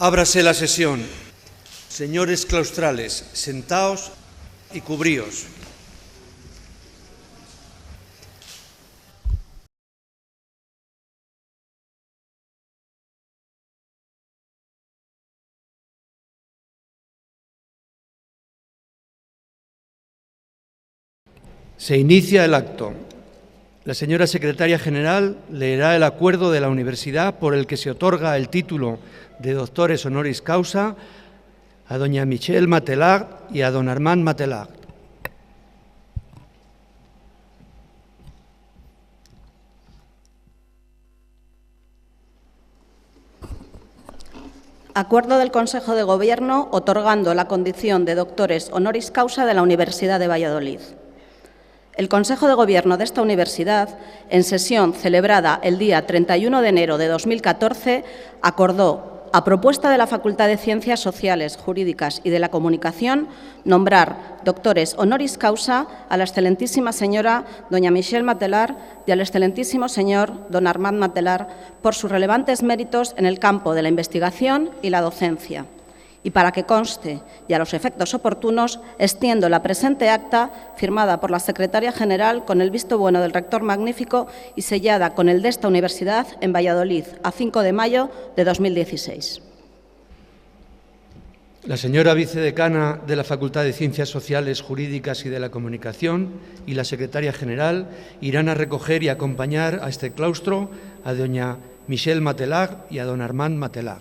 Ábrase la sesión. Señores claustrales, sentaos y cubríos. Se inicia el acto. La señora secretaria general leerá el acuerdo de la universidad por el que se otorga el título de doctores honoris causa a doña Michelle Matelag y a don Armand Matelag. Acuerdo del Consejo de Gobierno otorgando la condición de doctores honoris causa de la Universidad de Valladolid. El Consejo de Gobierno de esta universidad, en sesión celebrada el día 31 de enero de 2014, acordó, a propuesta de la Facultad de Ciencias Sociales, Jurídicas y de la Comunicación, nombrar doctores honoris causa a la excelentísima señora doña Michelle Matelag y al excelentísimo señor don Armand Matelag por sus relevantes méritos en el campo de la investigación y la docencia. Y para que conste y a los efectos oportunos, extiendo la presente acta firmada por la Secretaria General con el visto bueno del Rector Magnífico y sellada con el de esta universidad en Valladolid a 5 de mayo de 2016. La señora vicedecana de la Facultad de Ciencias Sociales, Jurídicas y de la Comunicación y la Secretaria General irán a recoger y acompañar a este claustro a doña Michelle Matelag y a don Armand Matelag.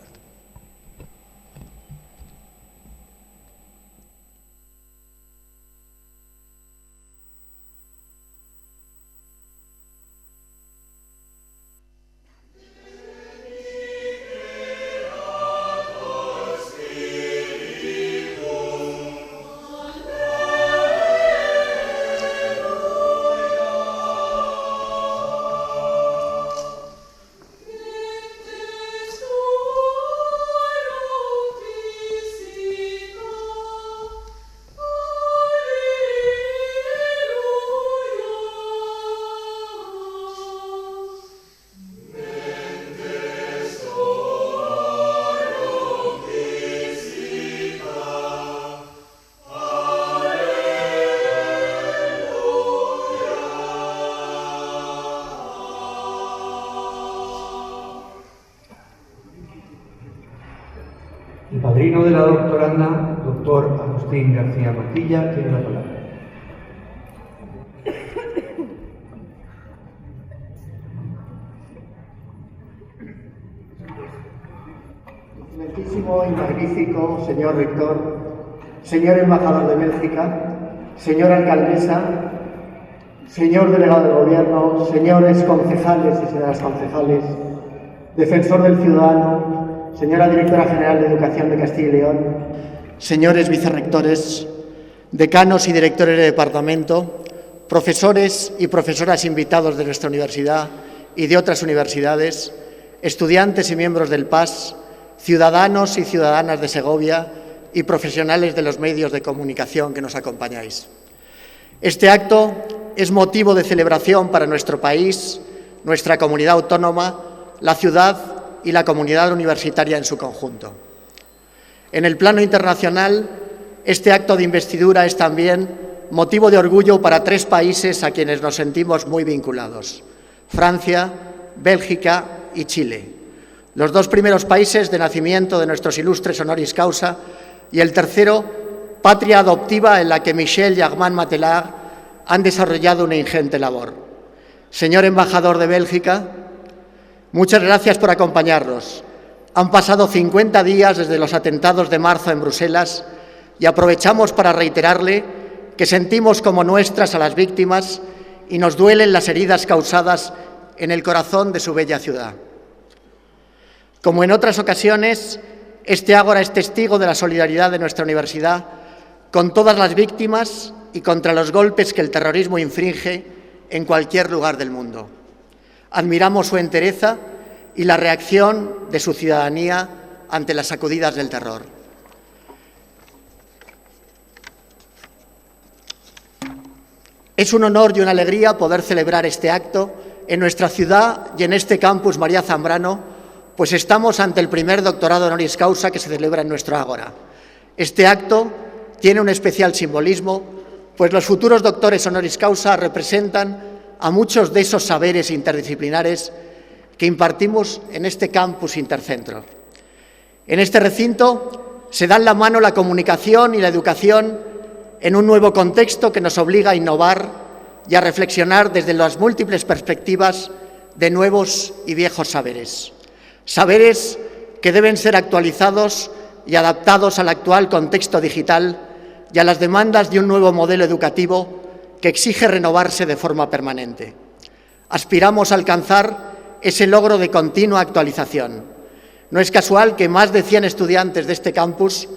El padrino de la doctoranda, doctor Agustín García Matilla, tiene la palabra. Excelentísimo y magnífico señor rector, señor embajador de Bélgica, señora alcaldesa, señor delegado del Gobierno, señores concejales y señoras concejales, defensor del ciudadano, señora directora general de Educación de Castilla y León, señores vicerrectores, decanos y directores de departamento, profesores y profesoras invitados de nuestra universidad y de otras universidades, estudiantes y miembros del PAS, ciudadanos y ciudadanas de Segovia y profesionales de los medios de comunicación que nos acompañáis. Este acto es motivo de celebración para nuestro país, nuestra comunidad autónoma, la ciudad y la comunidad universitaria en su conjunto. En el plano internacional, este acto de investidura es también motivo de orgullo para 3 países a quienes nos sentimos muy vinculados: Francia, Bélgica y Chile. Los 2 primeros países de nacimiento de nuestros ilustres honoris causa y el tercero, patria adoptiva en la que Michelle y Armand Matelag han desarrollado una ingente labor. Señor embajador de Bélgica, muchas gracias por acompañarnos. Han pasado 50 días desde los atentados de marzo en Bruselas y aprovechamos para reiterarle que sentimos como nuestras a las víctimas y nos duelen las heridas causadas en el corazón de su bella ciudad. Como en otras ocasiones, este ágora es testigo de la solidaridad de nuestra universidad con todas las víctimas y contra los golpes que el terrorismo infringe en cualquier lugar del mundo. Admiramos su entereza y la reacción de su ciudadanía ante las sacudidas del terror. Es un honor y una alegría poder celebrar este acto en nuestra ciudad y en este campus María Zambrano, pues estamos ante el primer doctorado honoris causa que se celebra en nuestro ágora. Este acto tiene un especial simbolismo, pues los futuros doctores honoris causa representan a muchos de esos saberes interdisciplinares que impartimos en este campus intercentro. En este recinto se dan la mano la comunicación y la educación en un nuevo contexto que nos obliga a innovar y a reflexionar desde las múltiples perspectivas de nuevos y viejos saberes. Saberes que deben ser actualizados y adaptados al actual contexto digital y a las demandas de un nuevo modelo educativo que exige renovarse de forma permanente. Aspiramos a alcanzar ese logro de continua actualización. No es casual que más de 100 estudiantes de este campus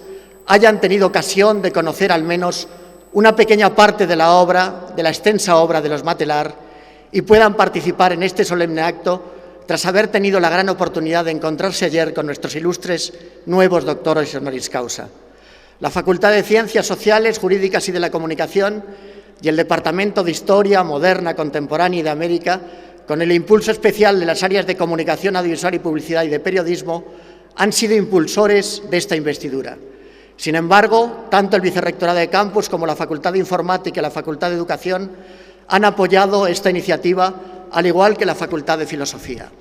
hayan tenido ocasión de conocer al menos una pequeña parte de la obra, de la extensa obra de los Matelar, y puedan participar en este solemne acto tras haber tenido la gran oportunidad de encontrarse ayer con nuestros ilustres nuevos doctores honoris causa. La Facultad de Ciencias Sociales, Jurídicas y de la Comunicación y el Departamento de Historia Moderna, Contemporánea y de América, con el impulso especial de las áreas de Comunicación Audiovisual y Publicidad y de Periodismo, han sido impulsores de esta investidura. Sin embargo, tanto el Vicerrectorado de Campus como la Facultad de Informática y la Facultad de Educación han apoyado esta iniciativa, al igual que la Facultad de Filosofía.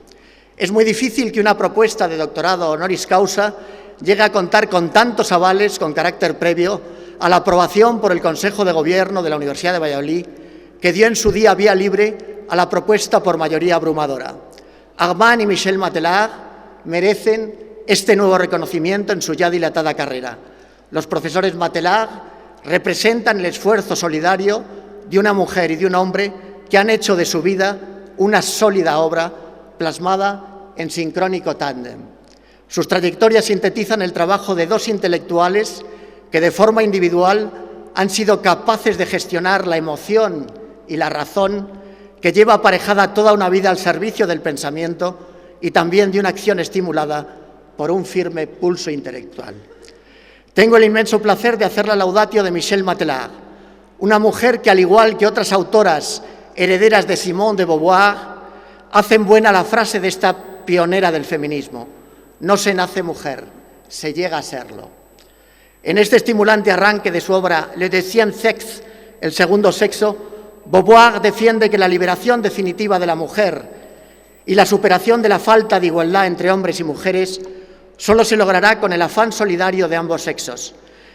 Es muy difícil que una propuesta de doctorado honoris causa llegue a contar con tantos avales con carácter previo a la aprobación por el Consejo de Gobierno de la Universidad de Valladolid, que dio en su día vía libre a la propuesta por mayoría abrumadora. Armand y Michel Matelar merecen este nuevo reconocimiento en su ya dilatada carrera. Los profesores Matelar representan el esfuerzo solidario de una mujer y de un hombre que han hecho de su vida una sólida obra plasmada en sincrónico tándem. Sus trayectorias sintetizan el trabajo de dos intelectuales que de forma individual han sido capaces de gestionar la emoción y la razón que lleva aparejada toda una vida al servicio del pensamiento y también de una acción estimulada por un firme pulso intelectual. Tengo el inmenso placer de hacer la laudatio de Michel Matelar, una mujer que, al igual que otras autoras herederas de Simone de Beauvoir, hacen buena la frase de esta pionera del feminismo: no se nace mujer, se llega a serlo. En este estimulante arranque de su obra Le deuxième sexe, el segundo sexo, Beauvoir defiende que la liberación definitiva de la mujer y la superación de la falta de igualdad entre hombres y mujeres solo se logrará con el afán solidario de ambos sexos.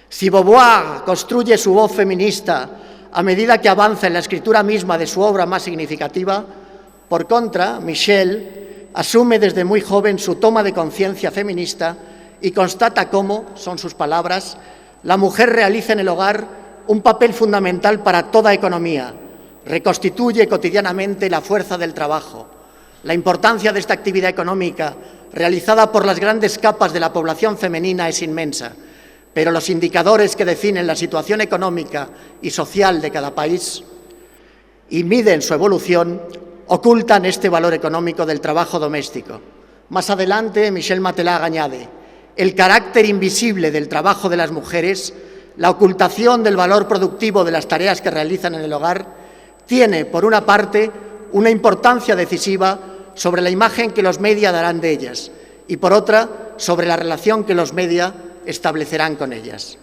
Si Beauvoir construye su voz feminista a medida que avanza en la escritura misma de su obra más significativa, por contra, Michel asume desde muy joven su toma de conciencia feminista y constata cómo, son sus palabras, la mujer realiza en el hogar un papel fundamental para toda economía, reconstituye cotidianamente la fuerza del trabajo. La importancia de esta actividad económica realizada por las grandes capas de la población femenina es inmensa, pero los indicadores que definen la situación económica y social de cada país y miden su evolución ocultan este valor económico del trabajo doméstico. Más adelante, Michel Matelar añade: el carácter invisible del trabajo de las mujeres, la ocultación del valor productivo de las tareas que realizan en el hogar, tiene, por una parte, una importancia decisiva sobre la imagen que los media darán de ellas y, por otra, sobre la relación que los media establecerán con ellas.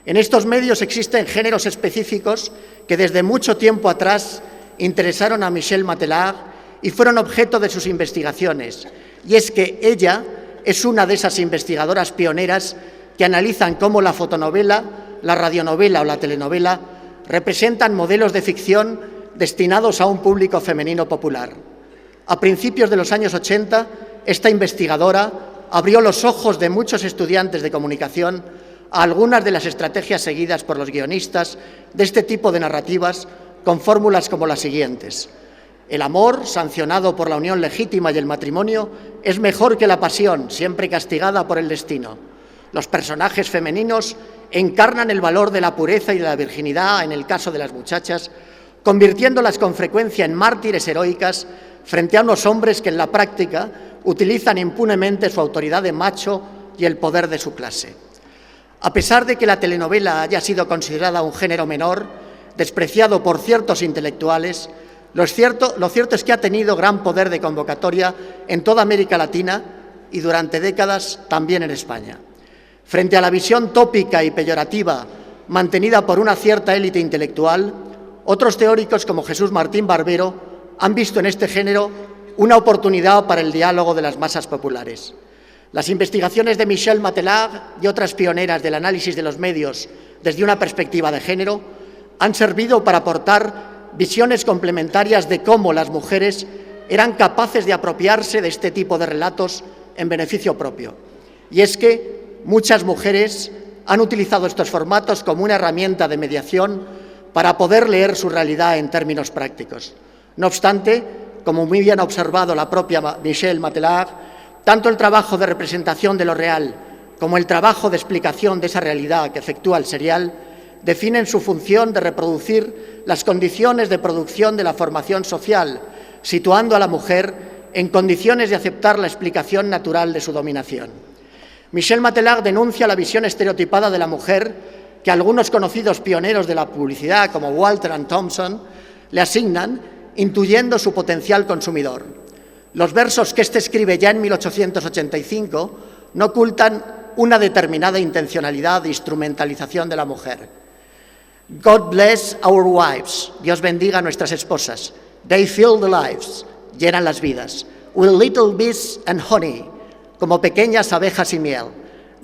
En estos medios existen géneros específicos que desde mucho tiempo atrás interesaron a Michel Matelar y fueron objeto de sus investigaciones, y es que ella es una de esas investigadoras pioneras que analizan cómo la fotonovela, la radionovela o la telenovela representan modelos de ficción destinados a un público femenino popular. A principios de los años 80, esta investigadora abrió los ojos de muchos estudiantes de comunicación a algunas de las estrategias seguidas por los guionistas de este tipo de narrativas, con fórmulas como las siguientes: el amor, sancionado por la unión legítima y el matrimonio, es mejor que la pasión, siempre castigada por el destino. Los personajes femeninos encarnan el valor de la pureza y de la virginidad en el caso de las muchachas, convirtiéndolas con frecuencia en mártires heroicas frente a unos hombres que en la práctica utilizan impunemente su autoridad de macho y el poder de su clase. A pesar de que la telenovela haya sido considerada un género menor, despreciado por ciertos intelectuales, lo cierto es que ha tenido gran poder de convocatoria en toda América Latina y durante décadas también en España. Frente a la visión tópica y peyorativa mantenida por una cierta élite intelectual, otros teóricos como Jesús Martín Barbero han visto en este género una oportunidad para el diálogo de las masas populares. Las investigaciones de Michelle Matelag y otras pioneras del análisis de los medios desde una perspectiva de género han servido para aportar visiones complementarias de cómo las mujeres eran capaces de apropiarse de este tipo de relatos en beneficio propio. Y es que muchas mujeres han utilizado estos formatos como una herramienta de mediación para poder leer su realidad en términos prácticos. No obstante, como muy bien ha observado la propia Michelle Matelag, tanto el trabajo de representación de lo real como el trabajo de explicación de esa realidad que efectúa el serial definen su función de reproducir las condiciones de producción de la formación social, situando a la mujer en condiciones de aceptar la explicación natural de su dominación. Michelle Matelag denuncia la visión estereotipada de la mujer que algunos conocidos pioneros de la publicidad, como Walter and Thompson, le asignan, intuyendo su potencial consumidor. Los versos que éste escribe ya en 1885 no ocultan una determinada intencionalidad de instrumentalización de la mujer. God bless our wives. Dios bendiga a nuestras esposas. They fill the lives. Llenan las vidas. With little bees and honey. Como pequeñas abejas y miel.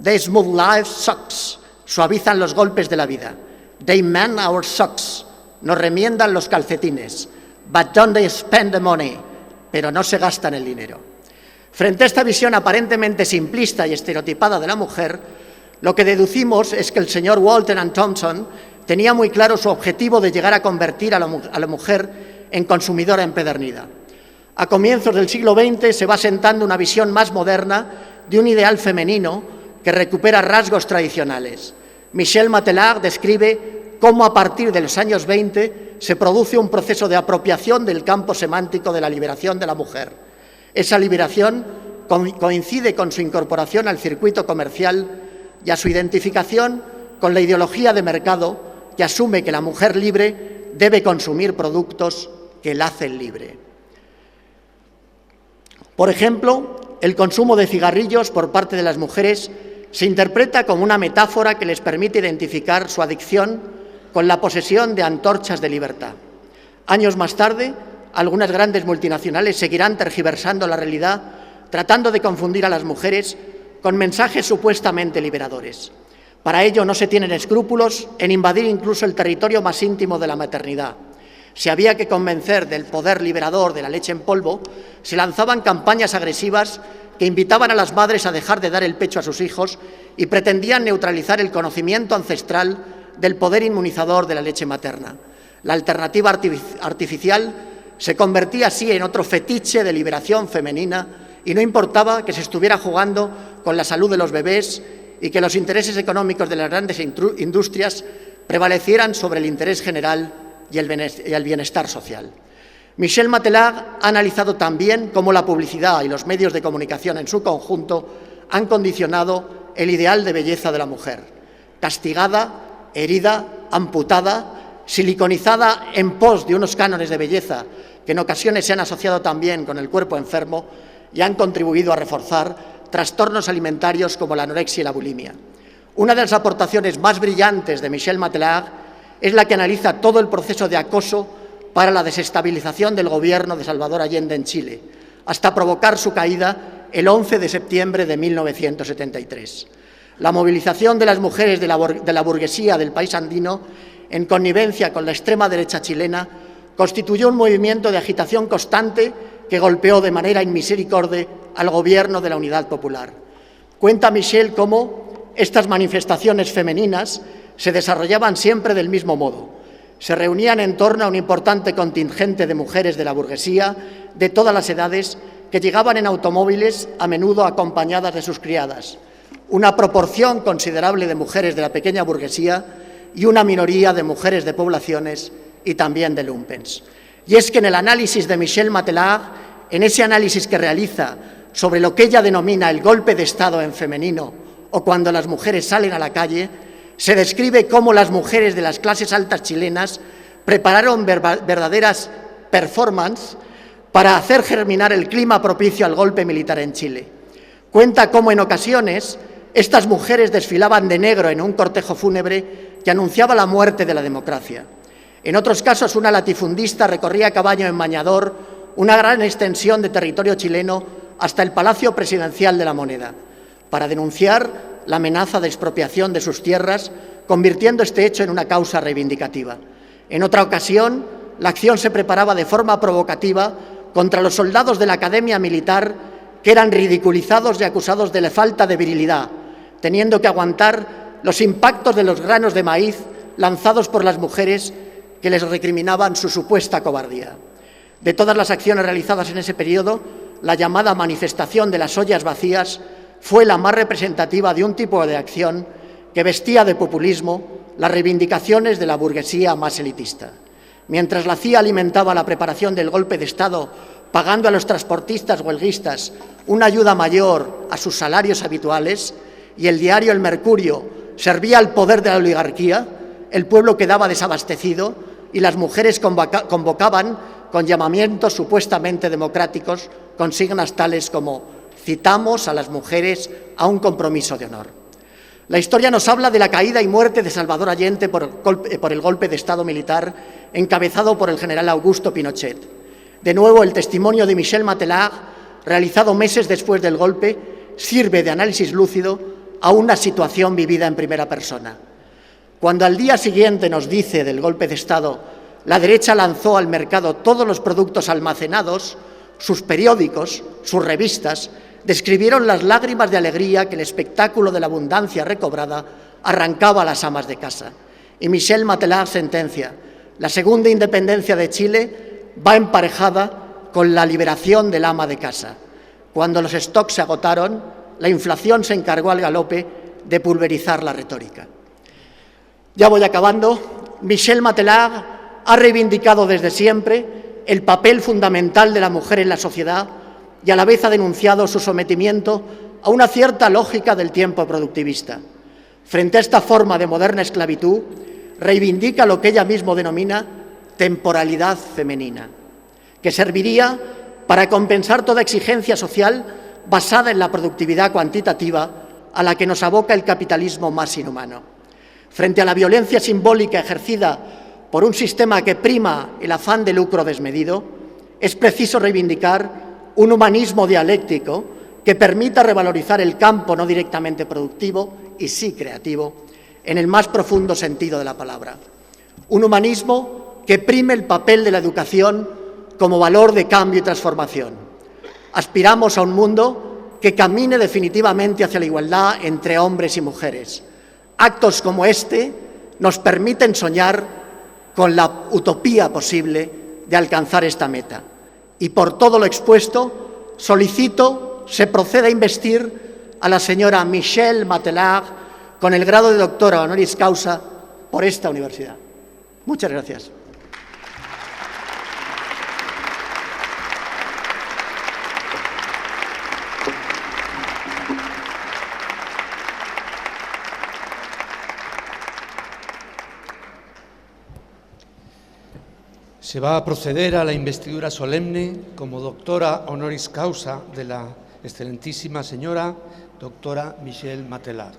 They smooth life's socks. Suavizan los golpes de la vida. They mend our socks. Nos remiendan los calcetines. But don't they spend the money. Pero no se gastan el dinero. Frente a esta visión aparentemente simplista y estereotipada de la mujer, lo que deducimos es que el señor Walter and Thompson tenía muy claro su objetivo de llegar a convertir a la mujer en consumidora empedernida. A comienzos del siglo XX se va asentando una visión más moderna de un ideal femenino que recupera rasgos tradicionales. Michelle Matelag describe cómo a partir de los años 20 se produce un proceso de apropiación del campo semántico de la liberación de la mujer. Esa liberación coincide con su incorporación al circuito comercial y a su identificación con la ideología de mercado que asume que la mujer libre debe consumir productos que la hacen libre. Por ejemplo, el consumo de cigarrillos por parte de las mujeres se interpreta como una metáfora que les permite identificar su adicción con la posesión de antorchas de libertad. Años más tarde, algunas grandes multinacionales seguirán tergiversando la realidad, tratando de confundir a las mujeres con mensajes supuestamente liberadores. Para ello no se tienen escrúpulos en invadir incluso el territorio más íntimo de la maternidad. Si había que convencer del poder liberador de la leche en polvo, se lanzaban campañas agresivas que invitaban a las madres a dejar de dar el pecho a sus hijos y pretendían neutralizar el conocimiento ancestral del poder inmunizador de la leche materna. La alternativa artificial se convertía así en otro fetiche de liberación femenina y no importaba que se estuviera jugando con la salud de los bebés y que los intereses económicos de las grandes industrias prevalecieran sobre el interés general y el bienestar social. Michelle Matelag ha analizado también cómo la publicidad y los medios de comunicación en su conjunto han condicionado el ideal de belleza de la mujer, castigada, herida, amputada, siliconizada en pos de unos cánones de belleza que en ocasiones se han asociado también con el cuerpo enfermo y han contribuido a reforzar trastornos alimentarios como la anorexia y la bulimia. Una de las aportaciones más brillantes de Michelle Matelag es la que analiza todo el proceso de acoso para la desestabilización del gobierno de Salvador Allende en Chile, hasta provocar su caída el 11 de septiembre de 1973. La movilización de las mujeres de la burguesía del país andino, en connivencia con la extrema derecha chilena, constituyó un movimiento de agitación constante que golpeó de manera inmisericorde al gobierno de la Unidad Popular. Cuenta Michelle cómo estas manifestaciones femeninas se desarrollaban siempre del mismo modo. Se reunían en torno a un importante contingente de mujeres de la burguesía de todas las edades que llegaban en automóviles, a menudo acompañadas de sus criadas, una proporción considerable de mujeres de la pequeña burguesía y una minoría de mujeres de poblaciones y también de lumpens. Y es que en el análisis de Michelle Matelag, en ese análisis que realiza sobre lo que ella denomina el golpe de Estado en femenino o cuando las mujeres salen a la calle, se describe cómo las mujeres de las clases altas chilenas prepararon verdaderas performances para hacer germinar el clima propicio al golpe militar en Chile. Cuenta cómo en ocasiones estas mujeres desfilaban de negro en un cortejo fúnebre que anunciaba la muerte de la democracia. En otros casos, una latifundista recorría a caballo en bañador una gran extensión de territorio chileno hasta el Palacio Presidencial de la Moneda, para denunciar la amenaza de expropiación de sus tierras, convirtiendo este hecho en una causa reivindicativa. En otra ocasión, la acción se preparaba de forma provocativa contra los soldados de la Academia Militar, que eran ridiculizados y acusados de la falta de virilidad, teniendo que aguantar los impactos de los granos de maíz lanzados por las mujeres que les recriminaban su supuesta cobardía. De todas las acciones realizadas en ese periodo, la llamada manifestación de las ollas vacías fue la más representativa de un tipo de acción que vestía de populismo las reivindicaciones de la burguesía más elitista. Mientras la CIA alimentaba la preparación del golpe de Estado, pagando a los transportistas huelguistas una ayuda mayor a sus salarios habituales, y el diario El Mercurio servía al poder de la oligarquía, el pueblo quedaba desabastecido y las mujeres convocaban con llamamientos supuestamente democráticos consignas tales como «Citamos a las mujeres a un compromiso de honor». La historia nos habla de la caída y muerte de Salvador Allende por el golpe de Estado militar encabezado por el general Augusto Pinochet. De nuevo, el testimonio de Michel Matelag, realizado meses después del golpe, sirve de análisis lúcido a una situación vivida en primera persona. Cuando al día siguiente nos dice del golpe de Estado, la derecha lanzó al mercado todos los productos almacenados, sus periódicos, sus revistas, describieron las lágrimas de alegría que el espectáculo de la abundancia recobrada arrancaba a las amas de casa. Y Michel Matelag sentencia: la segunda independencia de Chile va emparejada con la liberación del ama de casa. Cuando los stocks se agotaron, la inflación se encargó al galope de pulverizar la retórica. Ya voy acabando. Michel Matelag ha reivindicado desde siempre el papel fundamental de la mujer en la sociedad y a la vez ha denunciado su sometimiento a una cierta lógica del tiempo productivista. Frente a esta forma de moderna esclavitud, reivindica lo que ella misma denomina temporalidad femenina, que serviría para compensar toda exigencia social basada en la productividad cuantitativa a la que nos aboca el capitalismo más inhumano. Frente a la violencia simbólica ejercida por un sistema que prima el afán de lucro desmedido, es preciso reivindicar un humanismo dialéctico que permita revalorizar el campo no directamente productivo y sí creativo, en el más profundo sentido de la palabra. Un humanismo que prime el papel de la educación como valor de cambio y transformación. Aspiramos a un mundo que camine definitivamente hacia la igualdad entre hombres y mujeres. Actos como este nos permiten soñar con la utopía posible de alcanzar esta meta. Y por todo lo expuesto, solicito se proceda a investir a la señora Michel Matelag con el grado de doctora honoris causa por esta universidad. Muchas gracias. Se va a proceder a la investidura solemne como doctora honoris causa de la excelentísima señora doctora Michel Matelag.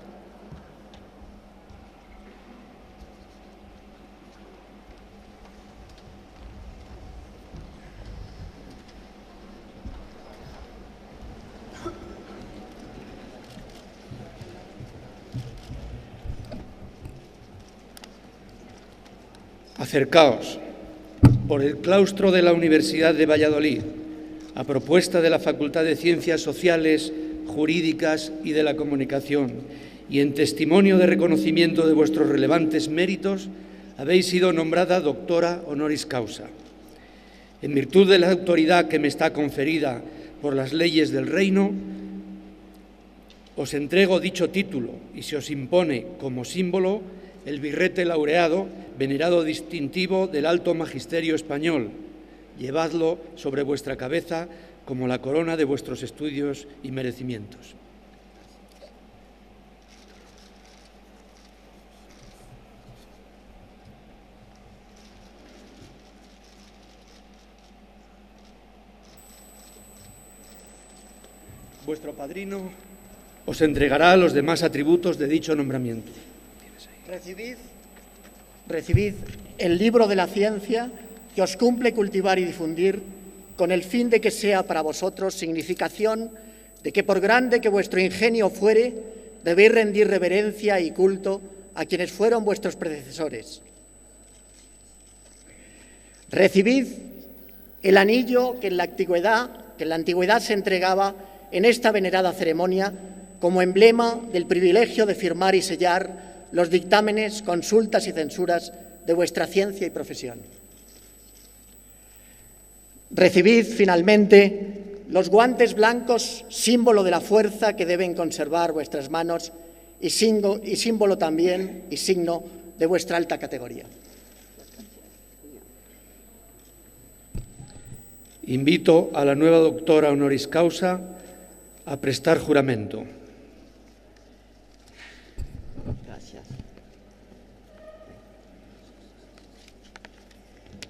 Acercaos por el claustro de la Universidad de Valladolid, a propuesta de la Facultad de Ciencias Sociales, Jurídicas y de la Comunicación, y en testimonio de reconocimiento de vuestros relevantes méritos, habéis sido nombrada doctora honoris causa. En virtud de la autoridad que me está conferida por las leyes del Reino, os entrego dicho título y se os impone como símbolo el birrete laureado, venerado distintivo del Alto Magisterio Español. Llevadlo sobre vuestra cabeza como la corona de vuestros estudios y merecimientos. Vuestro padrino os entregará los demás atributos de dicho nombramiento. Recibid el libro de la ciencia que os cumple cultivar y difundir, con el fin de que sea para vosotros significación de que, por grande que vuestro ingenio fuere, debéis rendir reverencia y culto a quienes fueron vuestros predecesores. Recibid el anillo que en la antigüedad se entregaba en esta venerada ceremonia como emblema del privilegio de firmar y sellar los dictámenes, consultas y censuras de vuestra ciencia y profesión. Recibid, finalmente, los guantes blancos, símbolo de la fuerza que deben conservar vuestras manos y símbolo también y signo de vuestra alta categoría. Invito a la nueva doctora honoris causa a prestar juramento. Gracias.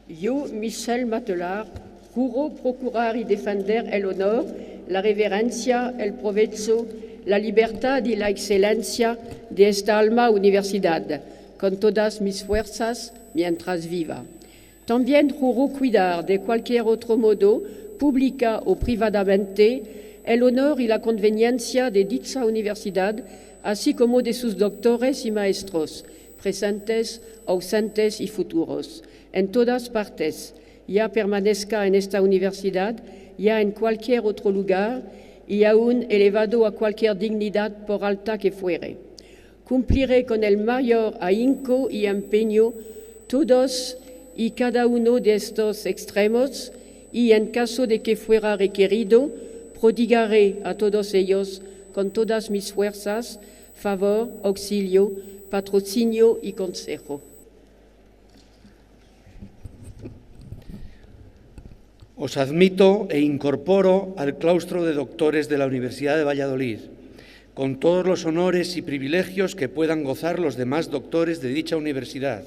Yo, Michel Matelar, juro procurar y defender el honor, la reverencia, el provecho, la libertad y la excelencia de esta alma universidad, con todas mis fuerzas mientras viva. También juro cuidar de cualquier otro modo, pública o privadamente, el honor y la conveniencia de dicha universidad, así como de sus doctores y maestros, presentes, ausentes y futuros, en todas partes, ya permanezca en esta universidad, ya en cualquier otro lugar, y aún elevado a cualquier dignidad por alta que fuere. Cumpliré con el mayor ahínco y empeño todos y cada uno de estos extremos, y en caso de que fuera requerido, prodigaré a todos ellos con todas mis fuerzas, favor, auxilio, patrocinio y consejo. Os admito e incorporo al claustro de doctores de la Universidad de Valladolid, con todos los honores y privilegios que puedan gozar los demás doctores de dicha universidad,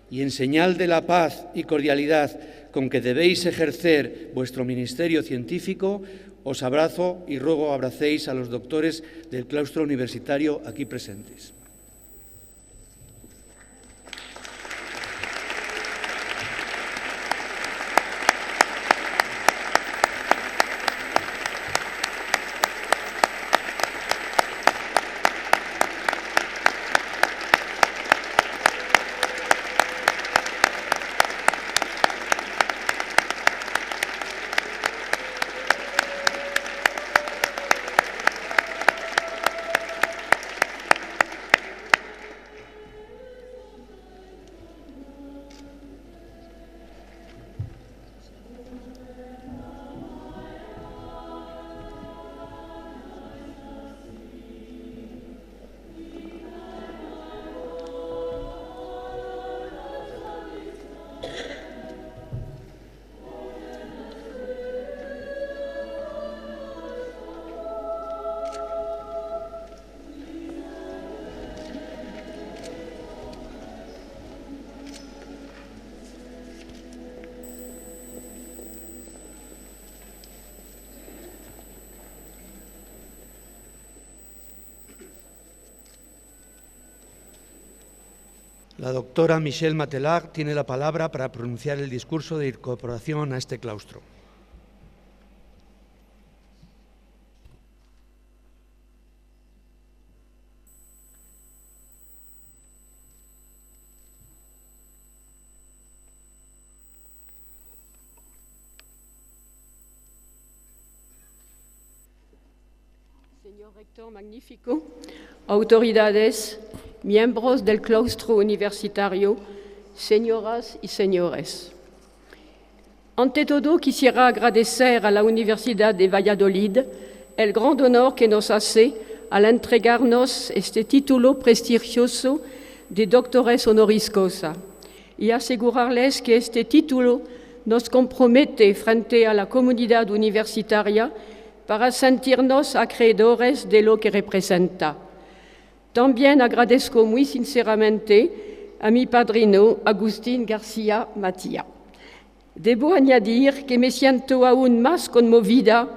y en señal de la paz y cordialidad con que debéis ejercer vuestro ministerio científico, os abrazo y ruego abracéis a los doctores del claustro universitario aquí presentes. La doctora Michel Matelar tiene la palabra para pronunciar el discurso de incorporación a este claustro. Señor rector magnífico, autoridades, miembros del claustro universitario, señoras y señores. Ante todo, quisiera agradecer a la Universidad de Valladolid el gran honor que nos hace al entregarnos este título prestigioso de doctores honoris causa y asegurarles que este título nos compromete frente a la comunidad universitaria para sentirnos acreedores de lo que representa. También agradezco muy sinceramente a mi padrino Agustín García Matía. Debo añadir que me siento aún más conmovida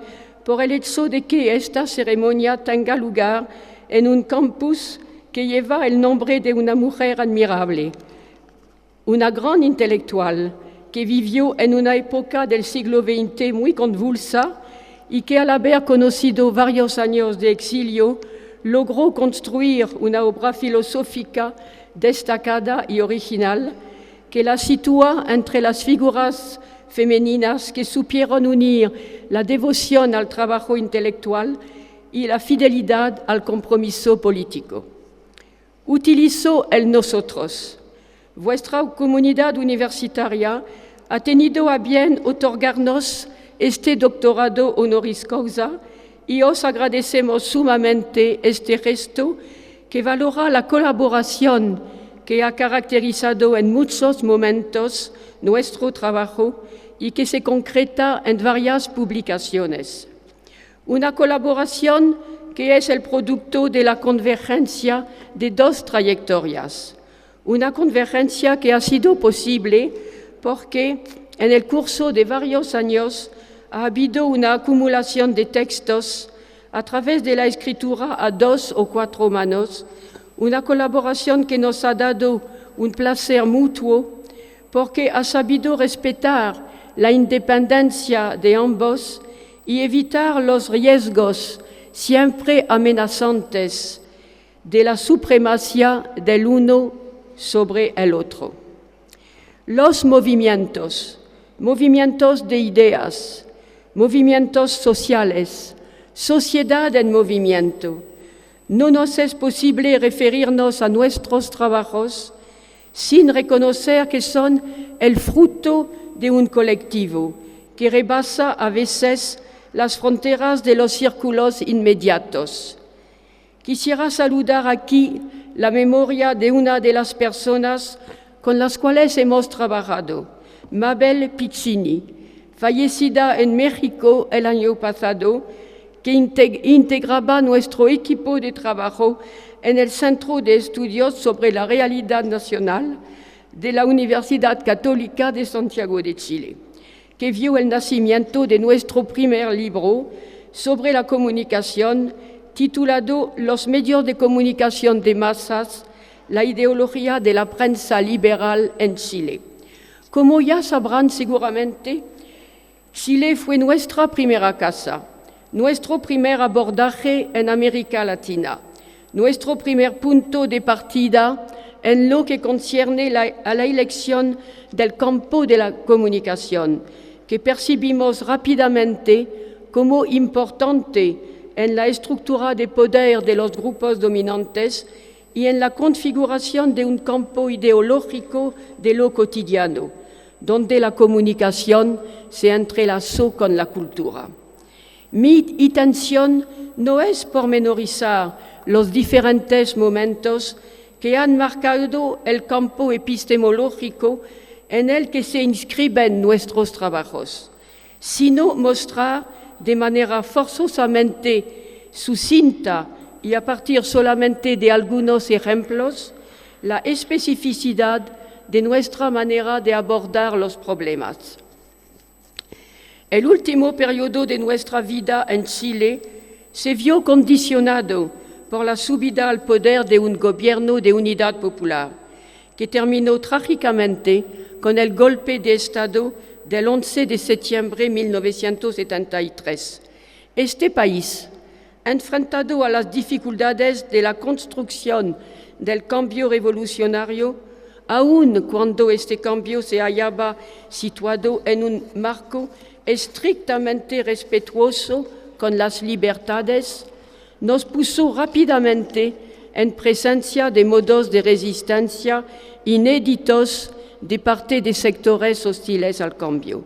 por el hecho de que esta ceremonia tenga lugar en un campus que lleva el nombre de una mujer admirable, una gran intelectual que vivió en una época del siglo XX muy convulsa y que al haber conocido varios años de exilio, logró construir una obra filosófica destacada y original que la sitúa entre las figuras femeninas que supieron unir la devoción al trabajo intelectual y la fidelidad al compromiso político. Utilizó el nosotros. Vuestra comunidad universitaria ha tenido a bien otorgarnos este doctorado honoris causa y os agradecemos sumamente este gesto que valora la colaboración que ha caracterizado en muchos momentos nuestro trabajo y que se concreta en varias publicaciones. Una colaboración que es el producto de la convergencia de dos trayectorias. Una convergencia que ha sido posible porque en el curso de varios años ha habido una acumulación de textos a través de la escritura a 2 o 4 manos, una colaboración que nos ha dado un placer mutuo porque ha sabido respetar la independencia de ambos y evitar los riesgos siempre amenazantes de la supremacía del uno sobre el otro. Los movimientos de ideas, movimientos sociales, sociedad en movimiento. No nos es posible referirnos a nuestros trabajos sin reconocer que son el fruto de un colectivo que rebasa a veces las fronteras de los círculos inmediatos. Quisiera saludar aquí la memoria de una de las personas con las cuales hemos trabajado, Mabel Piccini, fallecida en México el año pasado, que integraba nuestro equipo de trabajo en el Centro de Estudios sobre la Realidad Nacional de la Universidad Católica de Santiago de Chile, que vio el nacimiento de nuestro primer libro sobre la comunicación, titulado Los medios de comunicación de masas, la ideología de la prensa liberal en Chile. Como ya sabrán seguramente, Chile fue nuestra primera casa, nuestro primer abordaje en América Latina, nuestro primer punto de partida en lo que concierne a la elección del campo de la comunicación, que percibimos rápidamente como importante en la estructura de poder de los grupos dominantes y en la configuración de un campo ideológico de lo cotidiano, donde la comunicación se entrelazó con la cultura. Mi intención no es pormenorizar los diferentes momentos que han marcado el campo epistemológico en el que se inscriben nuestros trabajos, sino mostrar de manera forzosamente sucinta y a partir solamente de algunos ejemplos la especificidad de nuestra manera de abordar los problemas. El último periodo de nuestra vida en Chile se vio condicionado por la subida al poder de un gobierno de unidad popular, que terminó trágicamente con el golpe de Estado del 11 de septiembre de 1973. Este país, enfrentado a las dificultades de la construcción del cambio revolucionario, aun cuando este cambio se hallaba situado en un marco estrictamente respetuoso con las libertades, nos puso rápidamente en presencia de modos de resistencia inéditos de parte de sectores hostiles al cambio.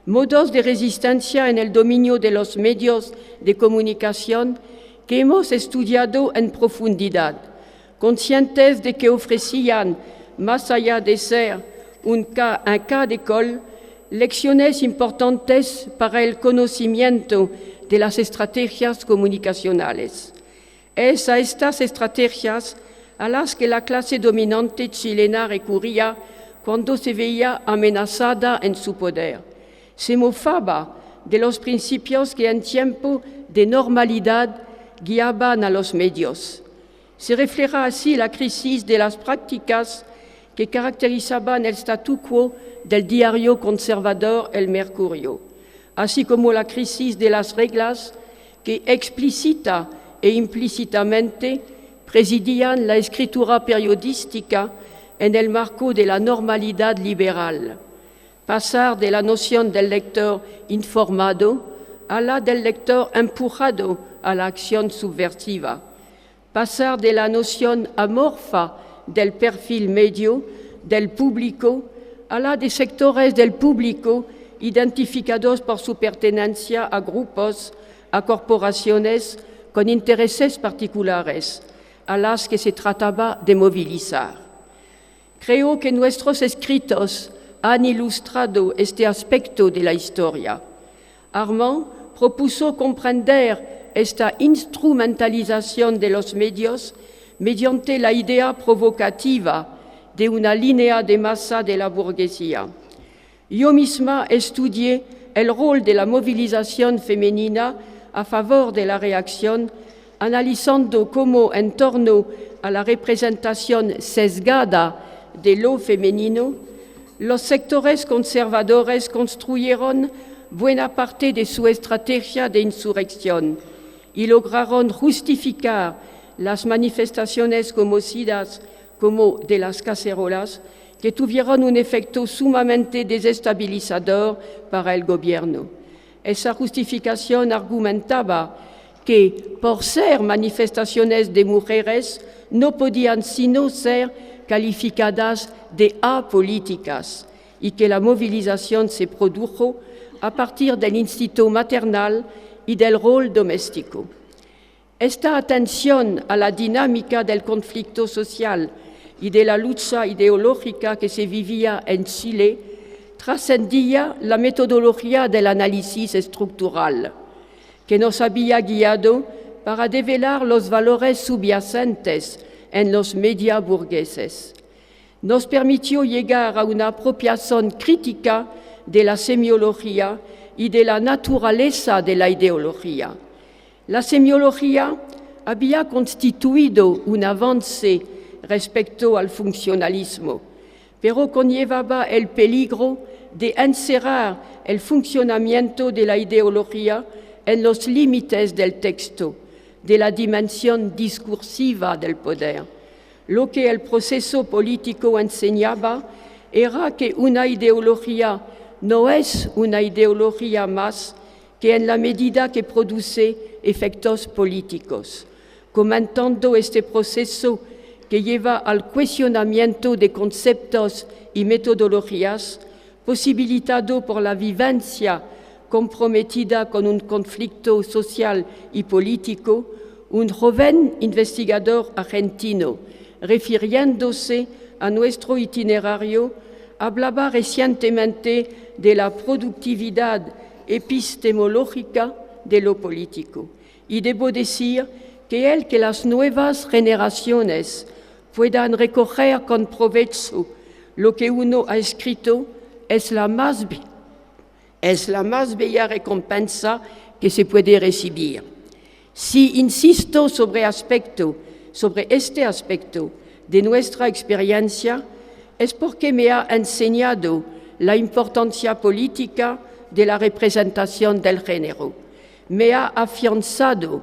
Modos de resistencia en el dominio de los medios de comunicación que hemos estudiado en profundidad, conscientes de que ofrecían, más allá de ser un cas d'école, lecciones importantes para el conocimiento de las estrategias comunicacionales. Es a estas estrategias a las que la clase dominante chilena recurría cuando se veía amenazada en su poder. Se mofaba de los principios que en tiempo de normalidad guiaban a los medios. Se refleja así la crisis de las prácticas que caracterizaban el statu quo del diario conservador El Mercurio, así como la crisis de las reglas que explícita e implícitamente presidían la escritura periodística en el marco de la normalidad liberal. Pasar de la noción del lector informado a la del lector empujado a la acción subversiva. Pasar de la noción amorfa del perfil medio del público a la de sectores del público identificados por su pertenencia a grupos, a corporaciones con intereses particulares, a las que se trataba de movilizar. Creo que nuestros escritos han ilustrado este aspecto de la historia. Armand propuso comprender esta instrumentalización de los medios mediante la idea provocativa de una línea de masa de la burguesía. Yo misma estudié el rol de la movilización femenina a favor de la reacción, analizando cómo en torno a la representación sesgada de lo femenino, los sectores conservadores construyeron buena parte de su estrategia de insurrección y lograron justificar las manifestaciones conocidas como de las cacerolas, que tuvieron un efecto sumamente desestabilizador para el gobierno. Esa justificación argumentaba que, por ser manifestaciones de mujeres, no podían sino ser calificadas de apolíticas y que la movilización se produjo a partir del instinto maternal y del rol doméstico. Esta atención a la dinámica del conflicto social y de la lucha ideológica que se vivía en Chile trascendía la metodología del análisis estructural, que nos había guiado para develar los valores subyacentes en los media burgueses. Nos permitió llegar a una apropiación crítica de la semiología y de la naturaleza de la ideología. La semiología había constituido un avance respecto al funcionalismo, pero conllevaba el peligro de encerrar el funcionamiento de la ideología en los límites del texto, de la dimensión discursiva del poder. Lo que el proceso político enseñaba era que una ideología no es una ideología más que en la medida que produce efectos políticos. Comentando este proceso que lleva al cuestionamiento de conceptos y metodologías, posibilitado por la vivencia comprometida con un conflicto social y político, un joven investigador argentino, refiriéndose a nuestro itinerario, hablaba recientemente de la productividad epistemológica de lo político. Y debo decir que las nuevas generaciones puedan recoger con provecho lo que uno ha escrito es la más bella recompensa que se puede recibir. Si insisto sobre este aspecto de nuestra experiencia, es porque me ha enseñado la importancia política de la representación del género. Me ha afianzado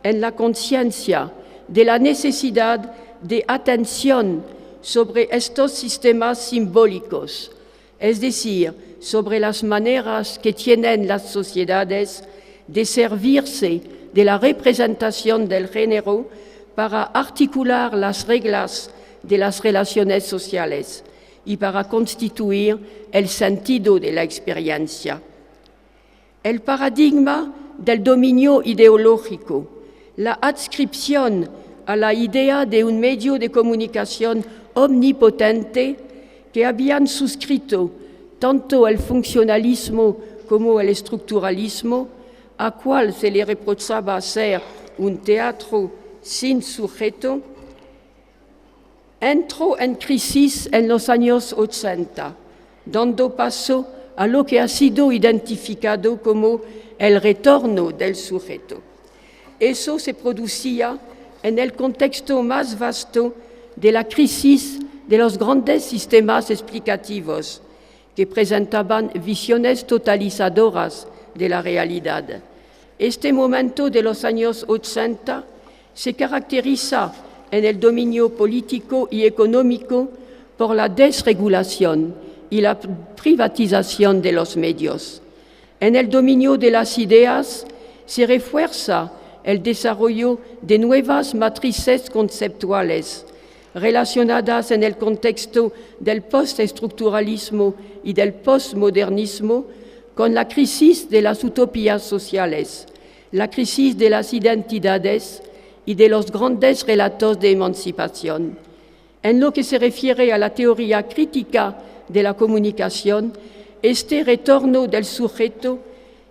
en la conciencia de la necesidad de atención sobre estos sistemas simbólicos, es decir, sobre las maneras que tienen las sociedades de servirse de la representación del género para articular las reglas de las relaciones sociales y para constituir el sentido de la experiencia. El paradigma del dominio ideológico, la adscripción a la idea de un medio de comunicación omnipotente que habían suscrito tanto el funcionalismo como el estructuralismo, a cual se le reprochaba ser un teatro sin sujeto, entró en crisis en los años 80, dando paso a lo que ha sido identificado como el retorno del sujeto. Eso se producía en el contexto más vasto de la crisis de los grandes sistemas explicativos que presentaban visiones totalizadoras de la realidad. Este momento de los años 80 se caracteriza en el dominio político y económico por la desregulación y la privatización de los medios. En el dominio de las ideas se refuerza el desarrollo de nuevas matrices conceptuales relacionadas en el contexto del postestructuralismo y del postmodernismo con la crisis de las utopías sociales, la crisis de las identidades y de los grandes relatos de emancipación. En lo que se refiere a la teoría crítica de la comunicación, este retorno del sujeto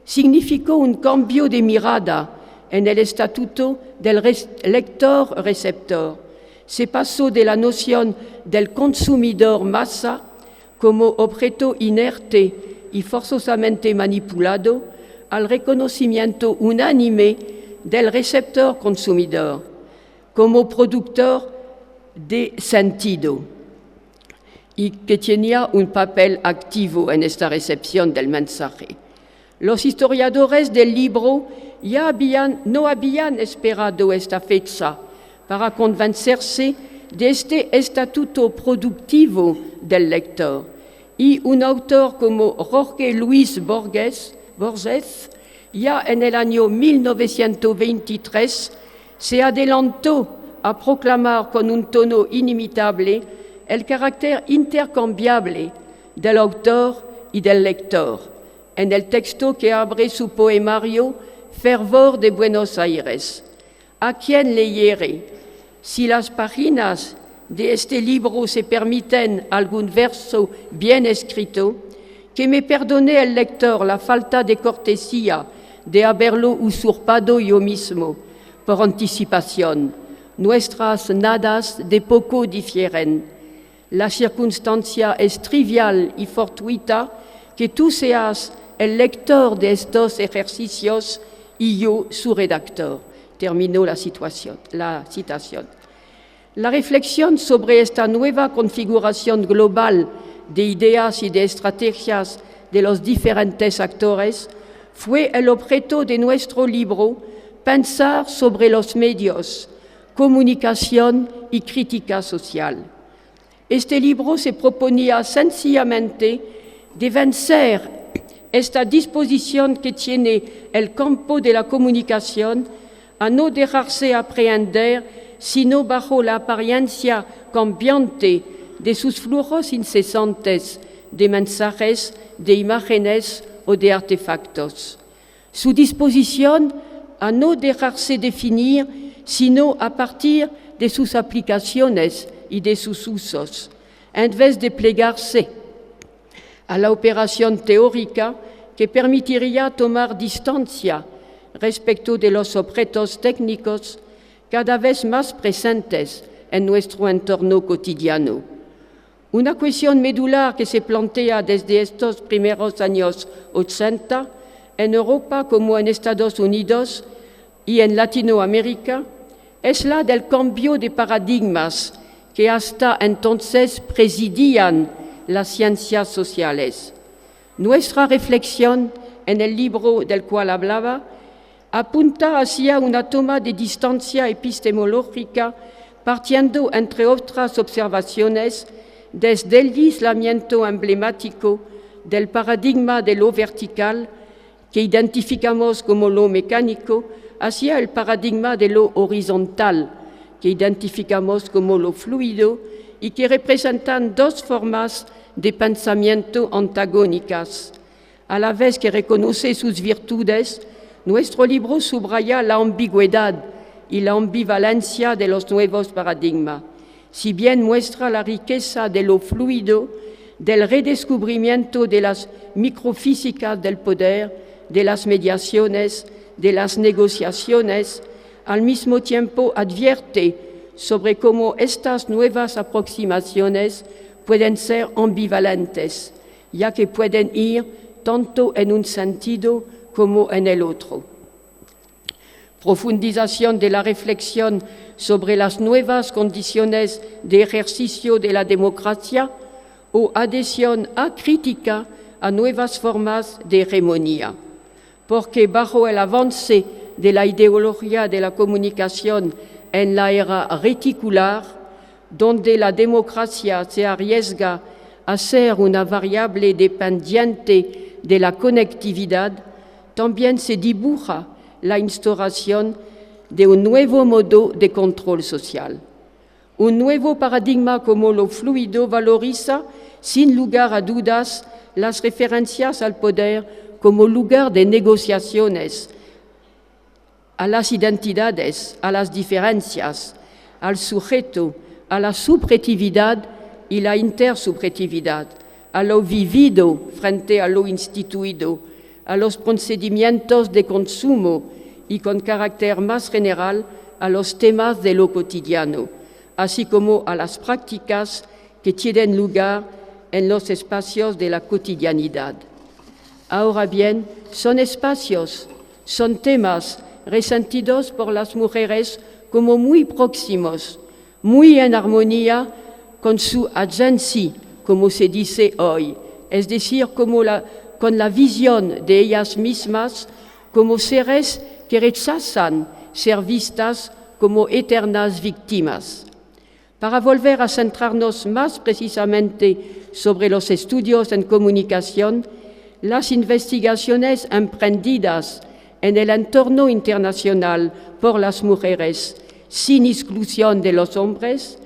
significó un cambio de mirada en el estatuto del lector-receptor. Se pasó de la noción del consumidor masa como objeto inerte y forzosamente manipulado al reconocimiento unánime del receptor consumidor como productor de sentido y que tenía un papel activo en esta recepción del mensaje. Los historiadores del libro no habían esperado esta fecha para convencerse de este estatuto productivo del lector, y un autor como Jorge Luis Borges, ya en el año 1923, se adelantó a proclamar con un tono inimitable el carácter intercambiable del autor y del lector, en el texto que abre su poemario Fervor de Buenos Aires. A quien leyere, si las páginas de este libro se permiten algún verso bien escrito, que me perdone el lector la falta de cortesía de haberlo usurpado yo mismo, por anticipación. Nuestras nadas de poco difieren. La circunstancia es trivial y fortuita que tú seas el lector de estos ejercicios y yo su redactor. Terminó la citación. La reflexión sobre esta nueva configuración global de ideas y de estrategias de los diferentes actores fue el objeto de nuestro libro Pensar sobre los medios, comunicación y crítica social. Este libro se proponía sencillamente de vencer esta disposición que tiene el campo de la comunicación a no dejarse aprehender sino bajo la apariencia cambiante de sus flujos incesantes de mensajes, de imágenes o de artefactos. Su disposición a no dejarse definir sino a partir de sus aplicaciones y de sus usos, en vez de plegarse a la operación teórica que permitiría tomar distancia respecto de los objetos técnicos cada vez más presentes en nuestro entorno cotidiano. Una cuestión medular que se plantea desde estos primeros años 80 en Europa como en Estados Unidos y en Latinoamérica es la del cambio de paradigmas que hasta entonces presidían las ciencias sociales. Nuestra reflexión en el libro del cual hablaba apunta hacia una toma de distancia epistemológica partiendo, entre otras observaciones, desde el aislamiento emblemático del paradigma de lo vertical que identificamos como lo mecánico hacia el paradigma de lo horizontal que identificamos como lo fluido y que representan dos formas de pensamiento antagónicas. A la vez que reconoce sus virtudes, nuestro libro subraya la ambigüedad y la ambivalencia de los nuevos paradigmas. Si bien muestra la riqueza de lo fluido, del redescubrimiento de las microfísicas del poder, de las mediaciones, de las negociaciones, al mismo tiempo advierte sobre cómo estas nuevas aproximaciones pueden ser ambivalentes, ya que pueden ir tanto en un sentido como en el otro. Profundización de la reflexión sobre las nuevas condiciones de ejercicio de la democracia o adhesión acrítica a nuevas formas de hegemonía, porque bajo el avance de la ideología de la comunicación en la era reticular, donde la democracia se arriesga a ser una variable dependiente de la conectividad, también se dibuja la instauración de un nuevo modo de control social. Un nuevo paradigma como lo fluido valoriza, sin lugar a dudas, las referencias al poder como lugar de negociaciones, a las identidades, a las diferencias, al sujeto, a la subjetividad y la intersubjetividad, a lo vivido frente a lo instituido, a los procedimientos de consumo y con carácter más general a los temas de lo cotidiano, así como a las prácticas que tienen lugar en los espacios de la cotidianidad. Ahora bien, son espacios, son temas resentidos por las mujeres como muy próximos, muy en armonía con su agency, como se dice hoy, es decir, con la visión de ellas mismas como seres que rechazan ser vistas como eternas víctimas. Para volver a centrarnos más precisamente sobre los estudios en comunicación, las investigaciones emprendidas en el entorno internacional por las mujeres, sin exclusión de los hombres,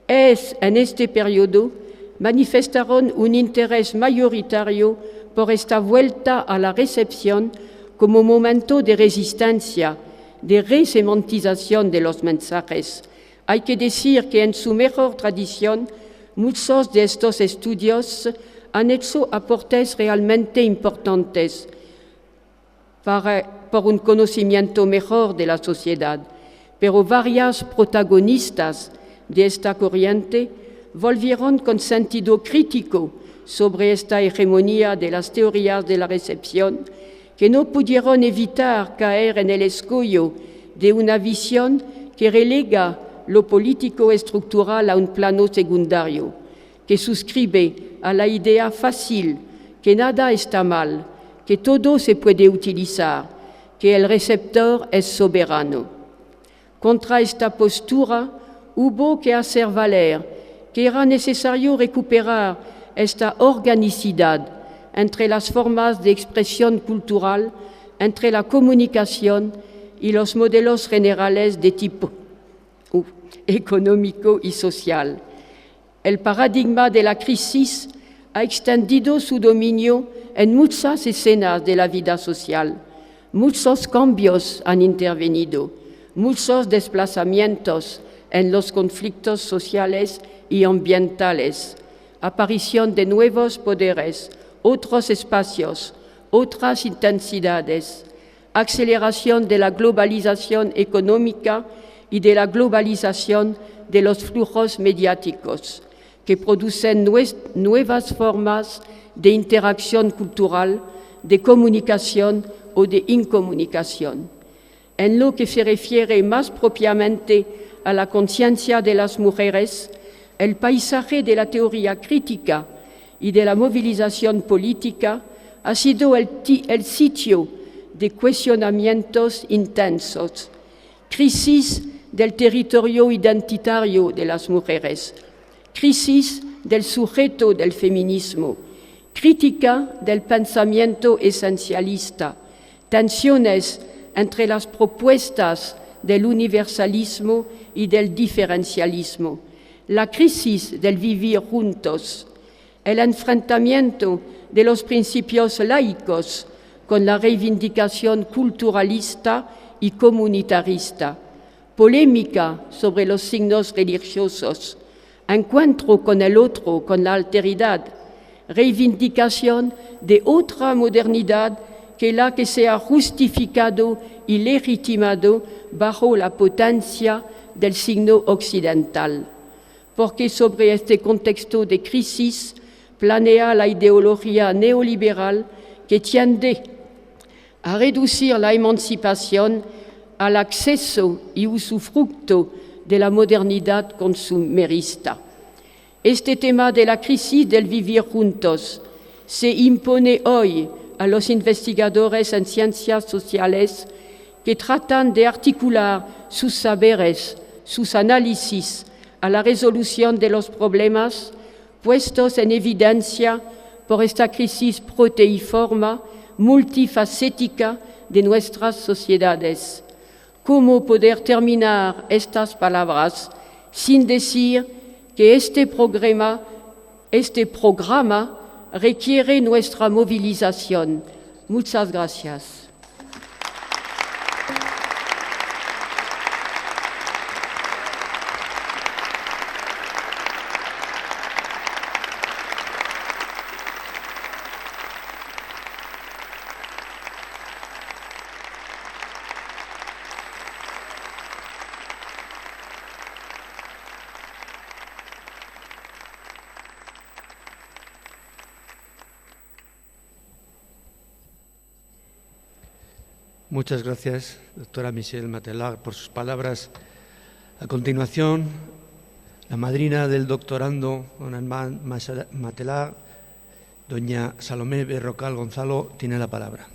en este periodo manifestaron un interés mayoritario por esta vuelta a la recepción como momento de resistencia, de resemantización de los mensajes. Hay que decir que en su mejor tradición, muchos de estos estudios han hecho aportes realmente importantes por un conocimiento mejor de la sociedad, pero varias protagonistas de esta corriente volvieron con sentido crítico sobre esta hegemonía de las teorías de la recepción, que no pudieron evitar caer en el escollo de una visión que relega lo político estructural a un plano secundario, que suscribe a la idea fácil que nada está mal, que todo se puede utilizar, que el receptor es soberano. Contra esta postura hubo que hacer valer que era necesario recuperar esta organicidad entre las formas de expresión cultural, entre la comunicación y los modelos generales de tipo económico y social. El paradigma de la crisis ha extendido su dominio en muchas escenas de la vida social. Muchos cambios han intervenido, muchos desplazamientos en los conflictos sociales y ambientales, aparición de nuevos poderes, otros espacios, otras intensidades, aceleración de la globalización económica y de la globalización de los flujos mediáticos, que producen nuevas formas de interacción cultural, de comunicación o de incomunicación. En lo que se refiere más propiamente a la conciencia de las mujeres, el paisaje de la teoría crítica y de la movilización política ha sido el sitio de cuestionamientos intensos, crisis del territorio identitario de las mujeres, crisis del sujeto del feminismo, crítica del pensamiento esencialista, tensiones entre las propuestas del universalismo y del diferencialismo, la crisis del vivir juntos, el enfrentamiento de los principios laicos con la reivindicación culturalista y comunitarista, polémica sobre los signos religiosos, encuentro con el otro, con la alteridad, reivindicación de otra modernidad que la que se ha justificado y legitimado bajo la potencia del signo occidental. Porque sobre este contexto de crisis planea la ideología neoliberal que tiende a reducir la emancipación al acceso y usufructo de la modernidad consumerista. Este tema de la crisis del vivir juntos se impone hoy a los investigadores en ciencias sociales que tratan de articular sus saberes, sus análisis a la resolución de los problemas puestos en evidencia por esta crisis proteiforme, multifacética de nuestras sociedades. ¿Cómo poder terminar estas palabras sin decir que este programa requiere nuestra movilización? Muchas gracias. Muchas gracias, doctora Michelle Matelar, por sus palabras. A continuación, la madrina del doctorando, don Armand Matelar, doña Salomé Berrocal Gonzalo, tiene la palabra.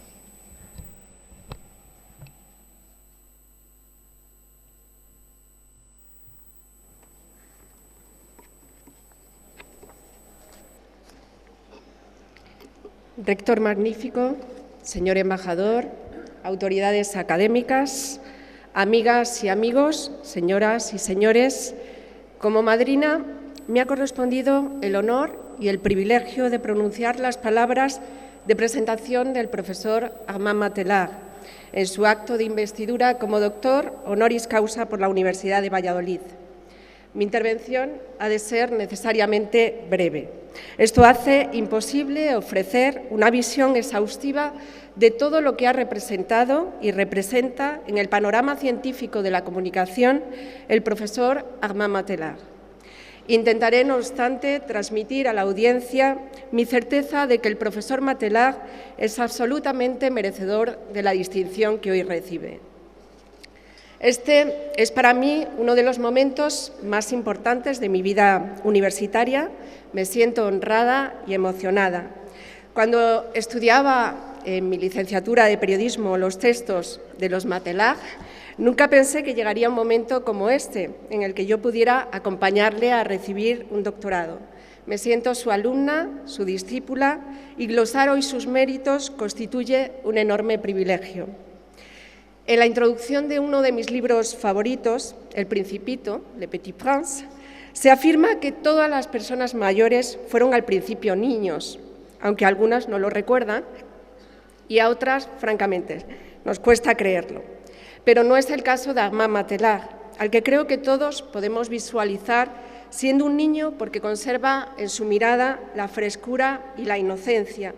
Rector magnífico, señor embajador, autoridades académicas, amigas y amigos, señoras y señores, como madrina me ha correspondido el honor y el privilegio de pronunciar las palabras de presentación del profesor Armand Matelar en su acto de investidura como doctor honoris causa por la Universidad de Valladolid. Mi intervención ha de ser necesariamente breve. Esto hace imposible ofrecer una visión exhaustiva de todo lo que ha representado y representa en el panorama científico de la comunicación el profesor Armand Matelar. Intentaré, no obstante, transmitir a la audiencia mi certeza de que el profesor Matelar es absolutamente merecedor de la distinción que hoy recibe. Este es para mí uno de los momentos más importantes de mi vida universitaria. Me siento honrada y emocionada. Cuando estudiaba en mi licenciatura de periodismo los textos de los Matelar, nunca pensé que llegaría un momento como este, en el que yo pudiera acompañarle a recibir un doctorado. Me siento su alumna, su discípula, y glosar hoy sus méritos constituye un enorme privilegio. En la introducción de uno de mis libros favoritos, El Principito, Le Petit Prince, se afirma que todas las personas mayores fueron al principio niños, aunque algunas no lo recuerdan y a otras, francamente, nos cuesta creerlo. Pero no es el caso de Armand Matelar, al que creo que todos podemos visualizar siendo un niño porque conserva en su mirada la frescura y la inocencia,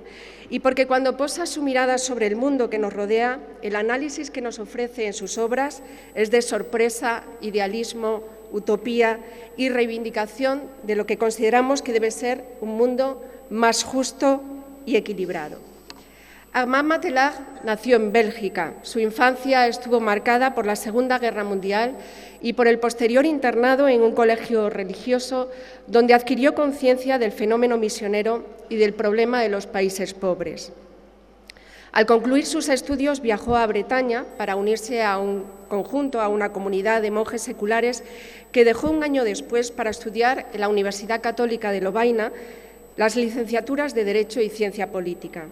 y porque cuando posa su mirada sobre el mundo que nos rodea, el análisis que nos ofrece en sus obras es de sorpresa, idealismo, utopía y reivindicación de lo que consideramos que debe ser un mundo más justo y equilibrado. Armand Matelar nació en Bélgica. Su infancia estuvo marcada por la Segunda Guerra Mundial y por el posterior internado en un colegio religioso donde adquirió conciencia del fenómeno misionero y del problema de los países pobres. Al concluir sus estudios viajó a Bretaña para unirse a un conjunto, a una comunidad de monjes seculares que dejó un año después para estudiar en la Universidad Católica de Lovaina las licenciaturas de Derecho y Ciencia Política.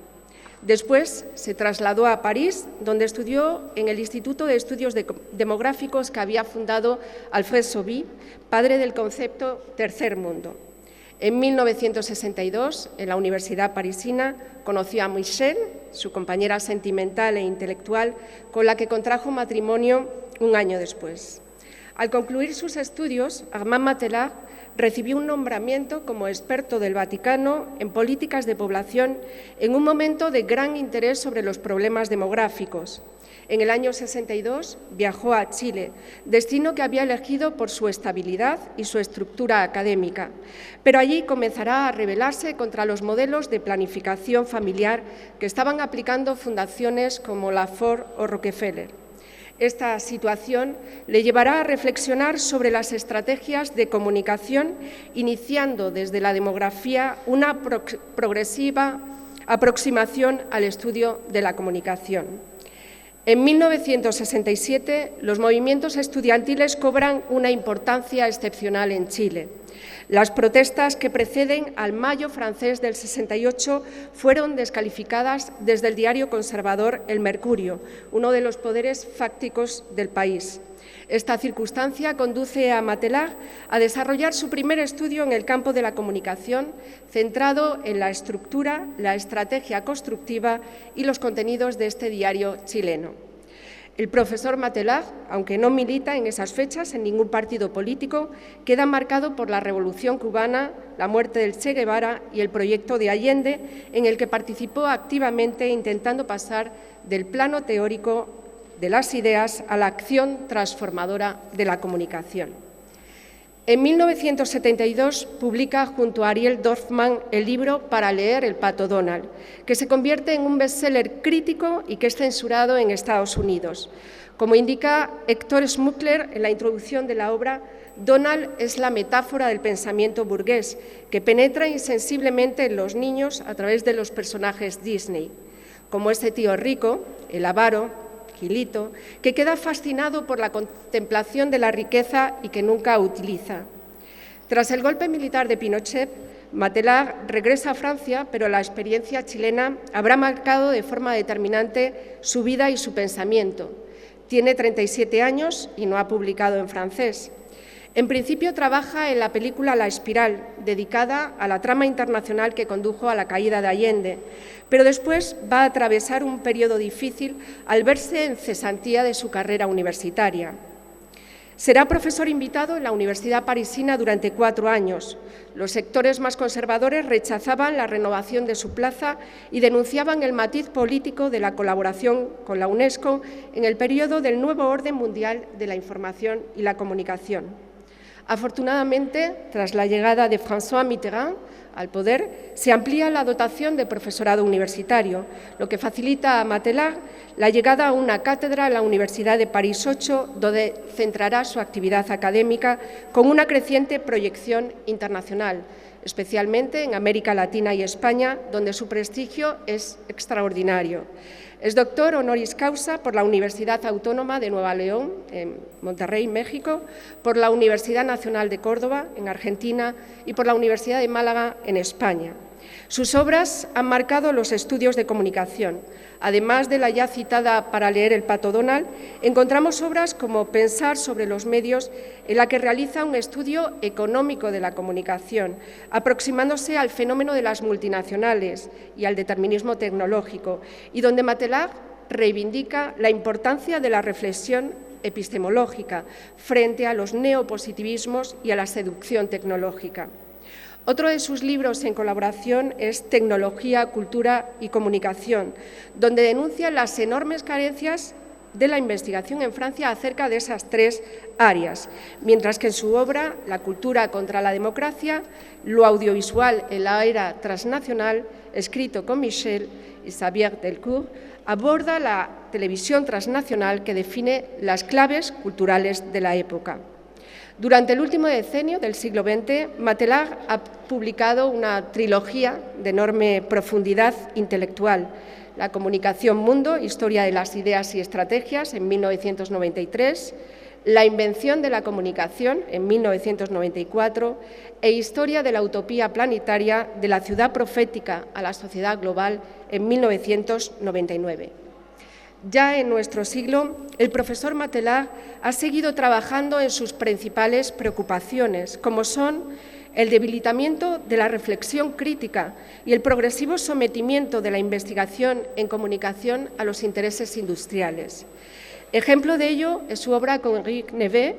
Después se trasladó a París, donde estudió en el Instituto de Estudios Demográficos que había fundado Alfred Sauvy, padre del concepto Tercer Mundo. En 1962, en la Universidad parisina, conoció a Michelle, su compañera sentimental e intelectual, con la que contrajo matrimonio un año después. Al concluir sus estudios, Armand Matelar recibió un nombramiento como experto del Vaticano en políticas de población en un momento de gran interés sobre los problemas demográficos. En el año 62 viajó a Chile, destino que había elegido por su estabilidad y su estructura académica, pero allí comenzará a rebelarse contra los modelos de planificación familiar que estaban aplicando fundaciones como la Ford o Rockefeller. Esta situación le llevará a reflexionar sobre las estrategias de comunicación, iniciando desde la demografía una progresiva aproximación al estudio de la comunicación. En 1967, los movimientos estudiantiles cobran una importancia excepcional en Chile. Las protestas que preceden al Mayo francés del 68 fueron descalificadas desde el diario conservador El Mercurio, uno de los poderes fácticos del país. Esta circunstancia conduce a Matelag a desarrollar su primer estudio en el campo de la comunicación, centrado en la estructura, la estrategia constructiva y los contenidos de este diario chileno. El profesor Matelag, aunque no milita en esas fechas en ningún partido político, queda marcado por la Revolución cubana, la muerte del Che Guevara y el proyecto de Allende, en el que participó activamente intentando pasar del plano teórico de las ideas a la acción transformadora de la comunicación. En 1972 publica junto a Ariel Dorfman el libro Para leer el Pato Donald, que se convierte en un bestseller crítico y que es censurado en Estados Unidos. Como indica Héctor Schmuckler en la introducción de la obra, Donald es la metáfora del pensamiento burgués, que penetra insensiblemente en los niños a través de los personajes Disney, como este tío rico, el avaro, Gilito, que queda fascinado por la contemplación de la riqueza y que nunca utiliza. Tras el golpe militar de Pinochet, Matelag regresa a Francia, pero la experiencia chilena habrá marcado de forma determinante su vida y su pensamiento. Tiene 37 años y no ha publicado en francés. En principio trabaja en la película La Espiral, dedicada a la trama internacional que condujo a la caída de Allende, pero después va a atravesar un periodo difícil al verse en cesantía de su carrera universitaria. Será profesor invitado en la Universidad Parisina durante 4 años. Los sectores más conservadores rechazaban la renovación de su plaza y denunciaban el matiz político de la colaboración con la UNESCO en el periodo del nuevo orden mundial de la información y la comunicación. Afortunadamente, tras la llegada de François Mitterrand al poder, se amplía la dotación de profesorado universitario, lo que facilita a Matelag la llegada a una cátedra en la Universidad de París 8, donde centrará su actividad académica con una creciente proyección internacional, especialmente en América Latina y España, donde su prestigio es extraordinario. Es doctor honoris causa por la Universidad Autónoma de Nuevo León, en Monterrey, México, por la Universidad Nacional de Córdoba, en Argentina, y por la Universidad de Málaga, en España. Sus obras han marcado los estudios de comunicación. Además de la ya citada Para leer el Pato Donald, encontramos obras como Pensar sobre los medios, en la que realiza un estudio económico de la comunicación, aproximándose al fenómeno de las multinacionales y al determinismo tecnológico, y donde Matelag reivindica la importancia de la reflexión epistemológica frente a los neopositivismos y a la seducción tecnológica. Otro de sus libros en colaboración es Tecnología, Cultura y Comunicación, donde denuncia las enormes carencias de la investigación en Francia acerca de esas 3 áreas, mientras que en su obra La cultura contra la democracia, lo audiovisual en la era transnacional, escrito con Michel y Xavier Delcourt, aborda la televisión transnacional que define las claves culturales de la época. Durante el último decenio del siglo XX, Matelag ha publicado una trilogía de enorme profundidad intelectual: La comunicación mundo, historia de las ideas y estrategias, en 1993, La invención de la comunicación, en 1994, e Historia de la utopía planetaria, de la ciudad profética a la sociedad global, en 1999. Ya en nuestro siglo, el profesor Matelag ha seguido trabajando en sus principales preocupaciones, como son el debilitamiento de la reflexión crítica y el progresivo sometimiento de la investigación en comunicación a los intereses industriales. Ejemplo de ello es su obra con Henri Nevet,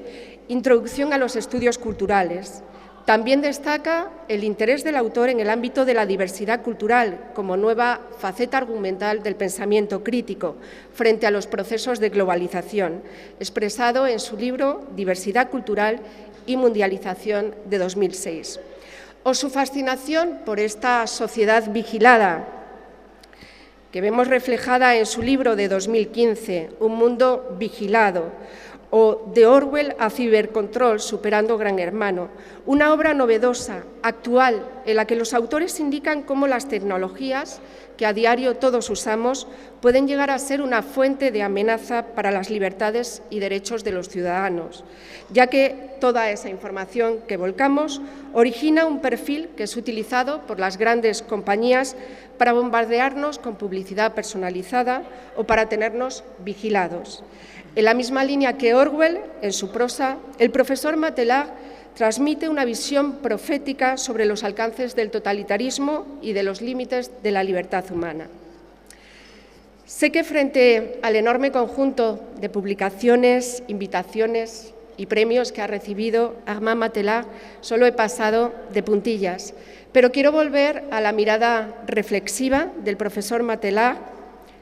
Introducción a los estudios culturales. También destaca el interés del autor en el ámbito de la diversidad cultural como nueva faceta argumental del pensamiento crítico frente a los procesos de globalización, expresado en su libro Diversidad cultural y mundialización de 2006. O su fascinación por esta sociedad vigilada, que vemos reflejada en su libro de 2015, Un mundo vigilado, o de Orwell a Cibercontrol, superando Gran Hermano, una obra novedosa, actual, en la que los autores indican cómo las tecnologías que a diario todos usamos pueden llegar a ser una fuente de amenaza para las libertades y derechos de los ciudadanos, ya que toda esa información que volcamos origina un perfil que es utilizado por las grandes compañías para bombardearnos con publicidad personalizada o para tenernos vigilados. En la misma línea que Orwell, en su prosa, el profesor Matelar transmite una visión profética sobre los alcances del totalitarismo y de los límites de la libertad humana. Sé que frente al enorme conjunto de publicaciones, invitaciones y premios que ha recibido Armand Matelar, solo he pasado de puntillas, pero quiero volver a la mirada reflexiva del profesor Matelar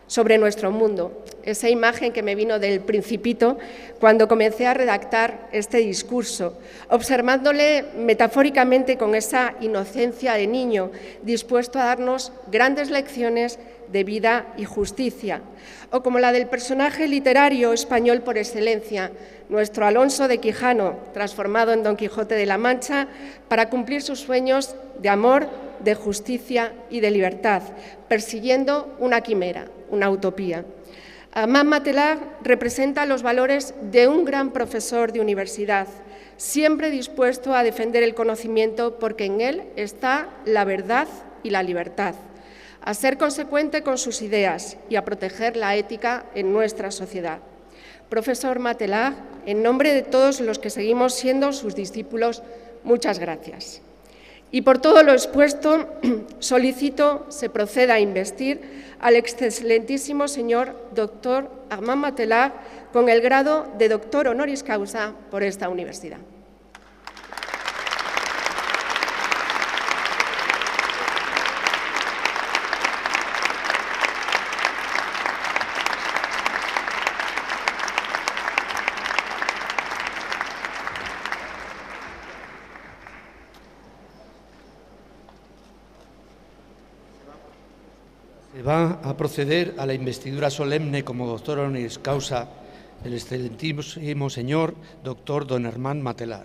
sobre nuestro mundo, esa imagen que me vino del Principito cuando comencé a redactar este discurso, observándole metafóricamente con esa inocencia de niño, dispuesto a darnos grandes lecciones de vida y justicia, o como la del personaje literario español por excelencia, nuestro Alonso de Quijano, transformado en Don Quijote de la Mancha para cumplir sus sueños de amor, de justicia y de libertad, persiguiendo una quimera, una utopía. Armand Matelar representa los valores de un gran profesor de universidad, siempre dispuesto a defender el conocimiento porque en él está la verdad y la libertad, a ser consecuente con sus ideas y a proteger la ética en nuestra sociedad. Profesor Matelar, en nombre de todos los que seguimos siendo sus discípulos, muchas gracias. Y por todo lo expuesto, solicito se proceda a investir al excelentísimo señor doctor Armand Matelar con el grado de doctor honoris causa por esta universidad. Se va a proceder a la investidura solemne como doctor honoris causa del excelentísimo señor doctor don Armand Matelar.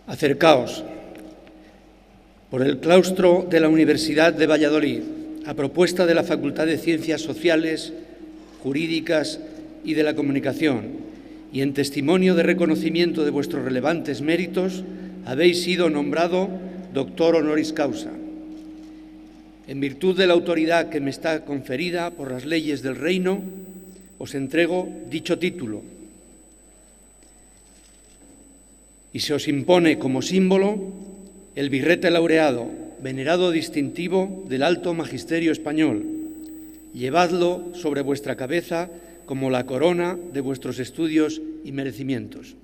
Acercaos. Por el claustro de la Universidad de Valladolid, a propuesta de la Facultad de Ciencias Sociales, Jurídicas y de la Comunicación, y en testimonio de reconocimiento de vuestros relevantes méritos, habéis sido nombrado doctor honoris causa. En virtud de la autoridad que me está conferida por las leyes del reino, os entrego dicho título y se os impone como símbolo el birrete laureado, venerado distintivo del alto magisterio español. Llevadlo sobre vuestra cabeza como la corona de vuestros estudios y merecimientos.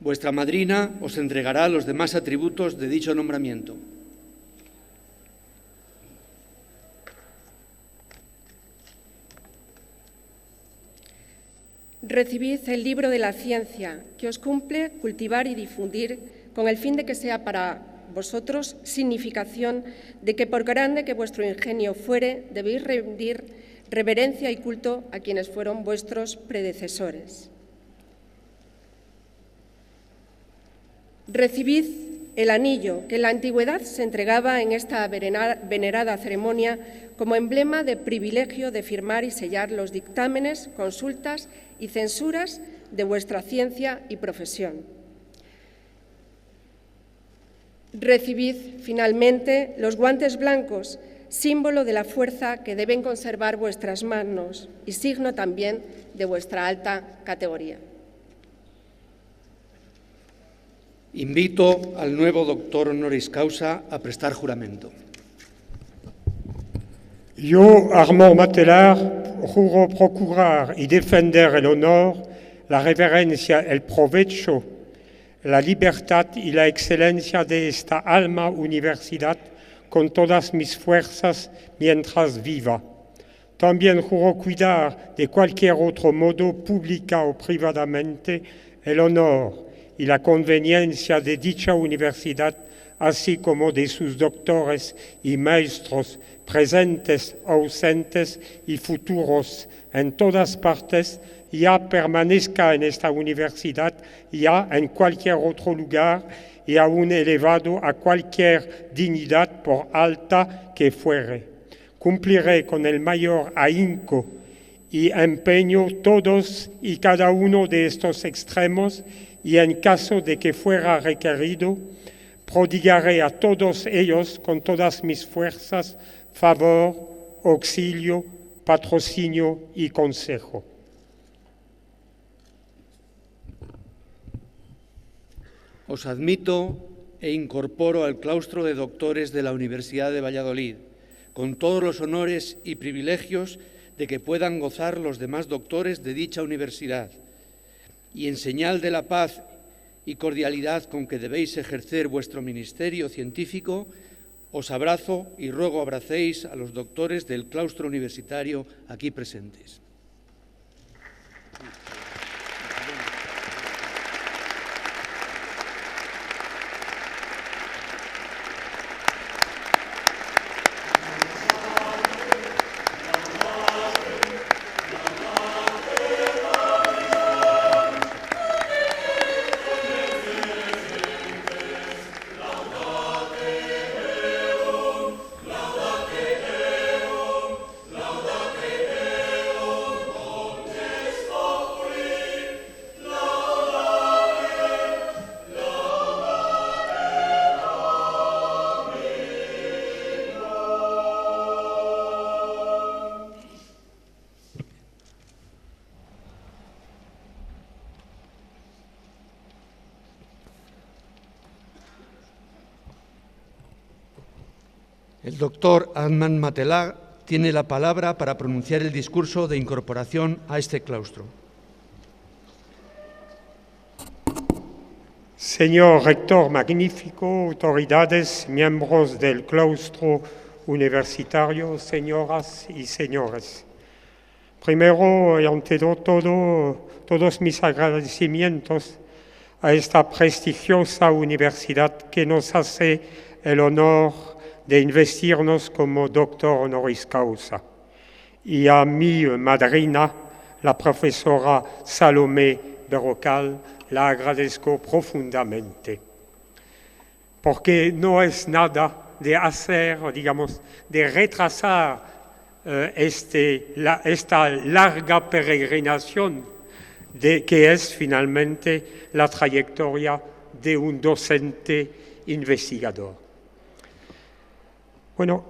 Vuestra madrina os entregará los demás atributos de dicho nombramiento. Recibid el libro de la ciencia, que os cumple cultivar y difundir con el fin de que sea para vosotros significación de que por grande que vuestro ingenio fuere, debéis rendir reverencia y culto a quienes fueron vuestros predecesores. Recibid el anillo que en la antigüedad se entregaba en esta venerada ceremonia como emblema de privilegio de firmar y sellar los dictámenes, consultas y censuras de vuestra ciencia y profesión. Recibid, finalmente, los guantes blancos, símbolo de la fuerza que deben conservar vuestras manos y signo también de vuestra alta categoría. Invito al nuevo doctor honoris causa a prestar juramento. Yo, Armand Matelar, juro procurar y defender el honor, la reverencia, el provecho, la libertad y la excelencia de esta alma universidad con todas mis fuerzas mientras viva. También juro cuidar de cualquier otro modo, pública o privadamente, el honor y la conveniencia de dicha universidad, así como de sus doctores y maestros presentes, ausentes y futuros en todas partes, ya permanezca en esta universidad, ya en cualquier otro lugar y aún elevado a cualquier dignidad por alta que fuere. Cumpliré con el mayor ahínco y empeño todos y cada uno de estos extremos y en caso de que fuera requerido, prodigaré a todos ellos con todas mis fuerzas favor, auxilio, patrocinio y consejo. Os admito e incorporo al claustro de doctores de la Universidad de Valladolid, con todos los honores y privilegios de que puedan gozar los demás doctores de dicha universidad, y en señal de la paz y cordialidad con que debéis ejercer vuestro ministerio científico, os abrazo y ruego abracéis a los doctores del claustro universitario aquí presentes. El doctor Armand Matelar tiene la palabra para pronunciar el discurso de incorporación a este claustro. Señor rector magnífico, autoridades, miembros del claustro universitario, señoras y señores. Primero y ante todo, todos mis agradecimientos a esta prestigiosa universidad que nos hace el honor de investirnos como doctor honoris causa. Y a mi madrina, la profesora Salomé Berrocal, la agradezco profundamente. Porque no es nada de hacer, digamos, de retrasar esta larga peregrinación que es finalmente la trayectoria de un docente investigador. Bueno,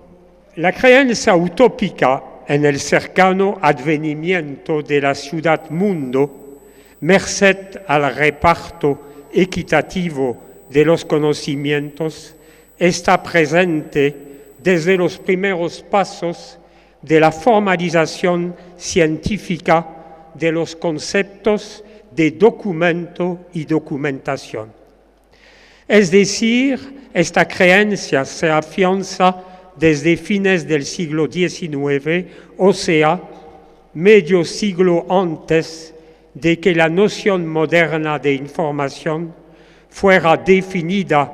la creencia utópica en el cercano advenimiento de la ciudad-mundo, merced al reparto equitativo de los conocimientos, está presente desde los primeros pasos de la formalización científica de los conceptos de documento y documentación. Es decir, esta creencia se afianza desde fines del siglo XIX, o sea, medio siglo antes de que la noción moderna de información fuera definida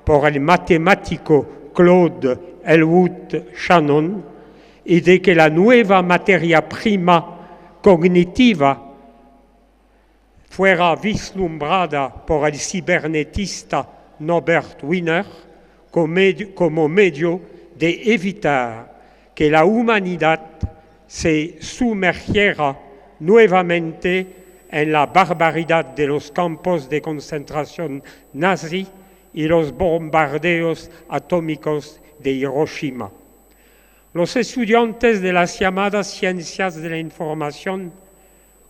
por el matemático Claude Elwood Shannon y de que la nueva materia prima cognitiva fuera vislumbrada por el cibernetista Norbert Wiener como medio de evitar que la humanidad se sumergiera nuevamente en la barbaridad de los campos de concentración nazi y los bombardeos atómicos de Hiroshima. Los estudiantes de las llamadas ciencias de la información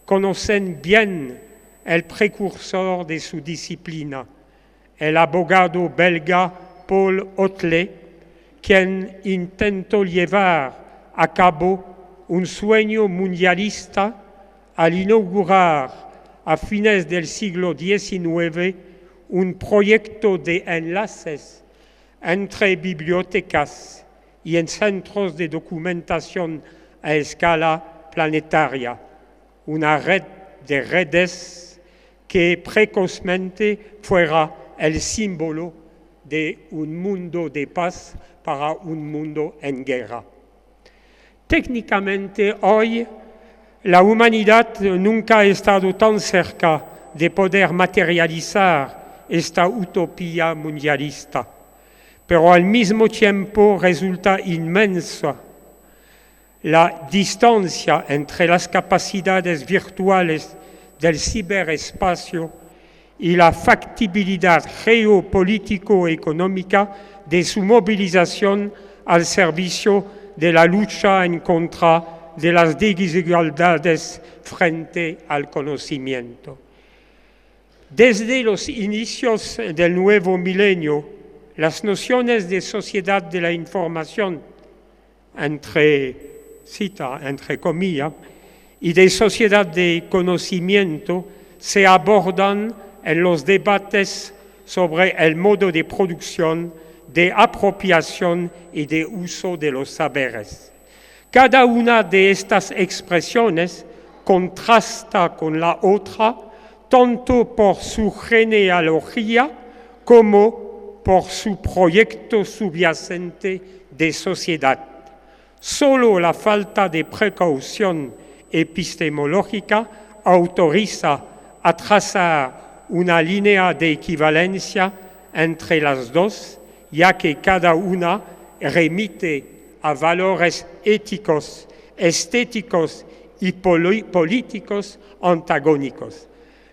conocen bien el precursor de su disciplina, el abogado belga Paul Otlet, quien intentó llevar a cabo un sueño mundialista al inaugurar a fines del siglo XIX un proyecto de enlaces entre bibliotecas y en centros de documentación a escala planetaria, una red de redes que precozmente fuera el símbolo de un mundo de paz para un mundo en guerra. Técnicamente, hoy, la humanidad nunca ha estado tan cerca de poder materializar esta utopía mundialista, pero al mismo tiempo resulta inmensa la distancia entre las capacidades virtuales del ciberespacio y la factibilidad geopolítico-económica de su movilización al servicio de la lucha en contra de las desigualdades frente al conocimiento. Desde los inicios del nuevo milenio, las nociones de sociedad de la información, entre comillas, y de sociedad de conocimiento se abordan en los debates sobre el modo de producción, de apropiación y de uso de los saberes. Cada una de estas expresiones contrasta con la otra, tanto por su genealogía como por su proyecto subyacente de sociedad. Solo la falta de precaución epistemológica autoriza a trazar una línea de equivalencia entre las dos, ya que cada una remite a valores éticos, estéticos y políticos antagónicos.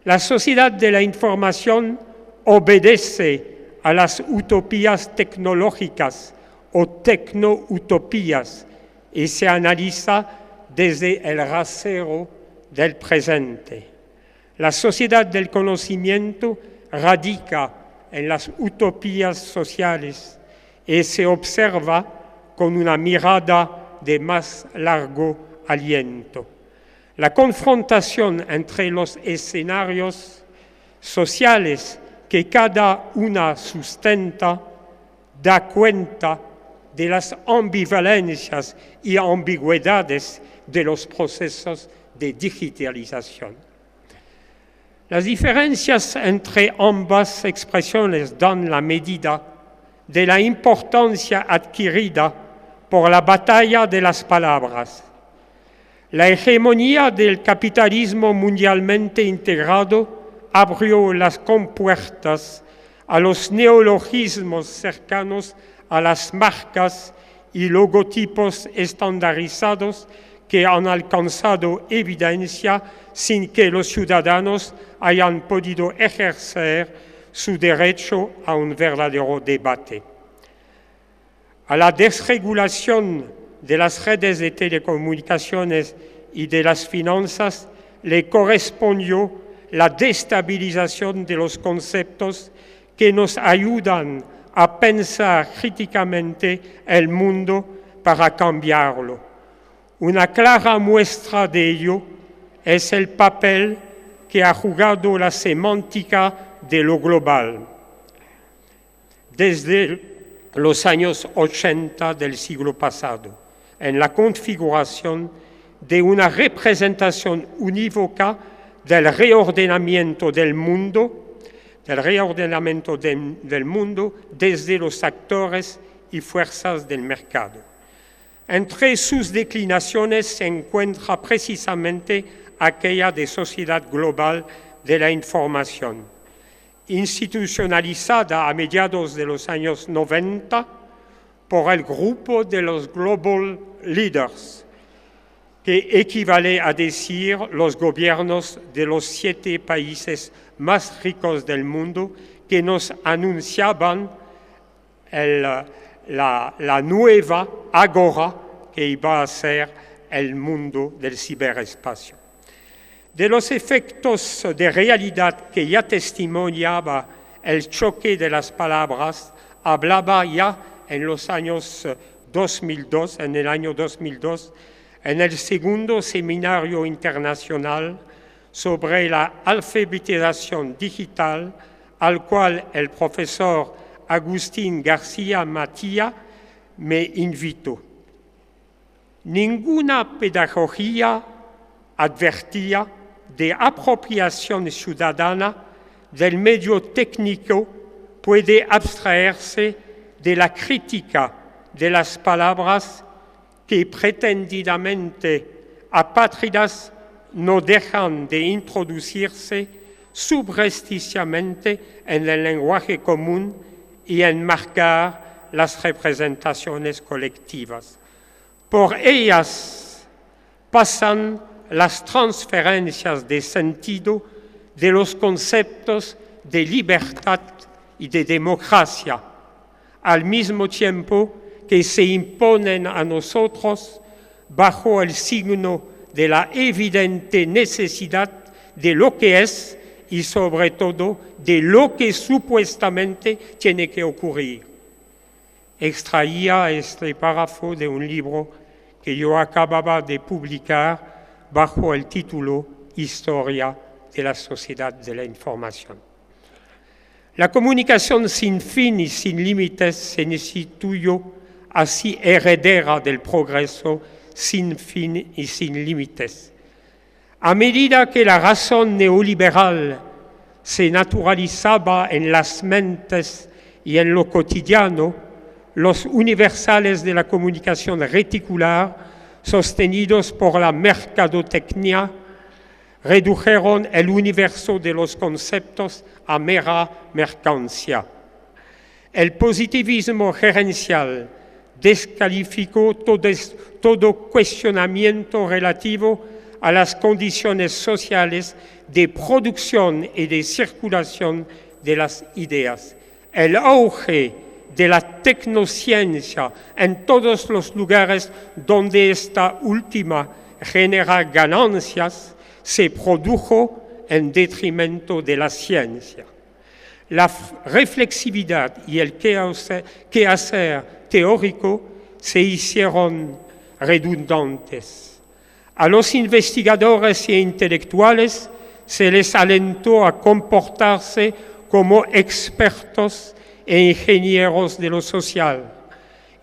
La sociedad de la información obedece a las utopías tecnológicas o tecnoutopías y se analiza desde el rasero del presente. La sociedad del conocimiento radica en las utopías sociales y se observa con una mirada de más largo aliento. La confrontación entre los escenarios sociales que cada una sustenta da cuenta de las ambivalencias y ambigüedades de los procesos de digitalización. Las diferencias entre ambas expresiones dan la medida de la importancia adquirida por la batalla de las palabras. La hegemonía del capitalismo mundialmente integrado abrió las compuertas a los neologismos cercanos a las marcas y logotipos estandarizados que han alcanzado evidencia sin que los ciudadanos hayan podido ejercer su derecho a un verdadero debate. A la desregulación de las redes de telecomunicaciones y de las finanzas le correspondió la destabilización de los conceptos que nos ayudan a pensar críticamente el mundo para cambiarlo. Una clara muestra de ello es el papel que ha jugado la semántica de lo global. Desde los años 80 del siglo pasado, en la configuración de una representación unívoca del reordenamiento del mundo, desde los actores y fuerzas del mercado. Entre sus declinaciones se encuentra precisamente aquella de sociedad global de la información, institucionalizada a mediados de los años 90 por el grupo de los Global Leaders, que equivale a decir los gobiernos de los 7 países más ricos del mundo que nos anunciaban la nueva agora que iba a ser el mundo del ciberespacio. De los efectos de realidad que ya testimoniaba el choque de las palabras, hablaba ya en los años 2002, en el año 2002, en el segundo seminario internacional sobre la alfabetización digital, al cual el profesor Agustín García Matía me invitó. Ninguna pedagogía, advertía, de apropiación ciudadana del medio técnico puede abstraerse de la crítica de las palabras que pretendidamente apátridas no dejan de introducirse subrepticiamente en el lenguaje común y enmarcar las representaciones colectivas. Por ellas pasan las transferencias de sentido de los conceptos de libertad y de democracia, al mismo tiempo que se imponen a nosotros bajo el signo de la evidente necesidad de lo que es y sobre todo de lo que supuestamente tiene que ocurrir. Extraía este párrafo de un libro que yo acababa de publicar bajo el título Historia de la Sociedad de la Información. La comunicación sin fin y sin límites se instituyó así heredera del progreso sin fin y sin límites. A medida que la razón neoliberal se naturalizaba en las mentes y en lo cotidiano, los universales de la comunicación reticular, sostenidos por la mercadotecnia, redujeron el universo de los conceptos a mera mercancía. El positivismo gerencial descalificó todo cuestionamiento relativo a las condiciones sociales de producción y de circulación de las ideas. El auge de la tecnociencia en todos los lugares donde esta última genera ganancias se produjo en detrimento de la ciencia. La reflexividad y el quehacer teórico se hicieron redundantes. A los investigadores e intelectuales se les alentó a comportarse como expertos e ingenieros de lo social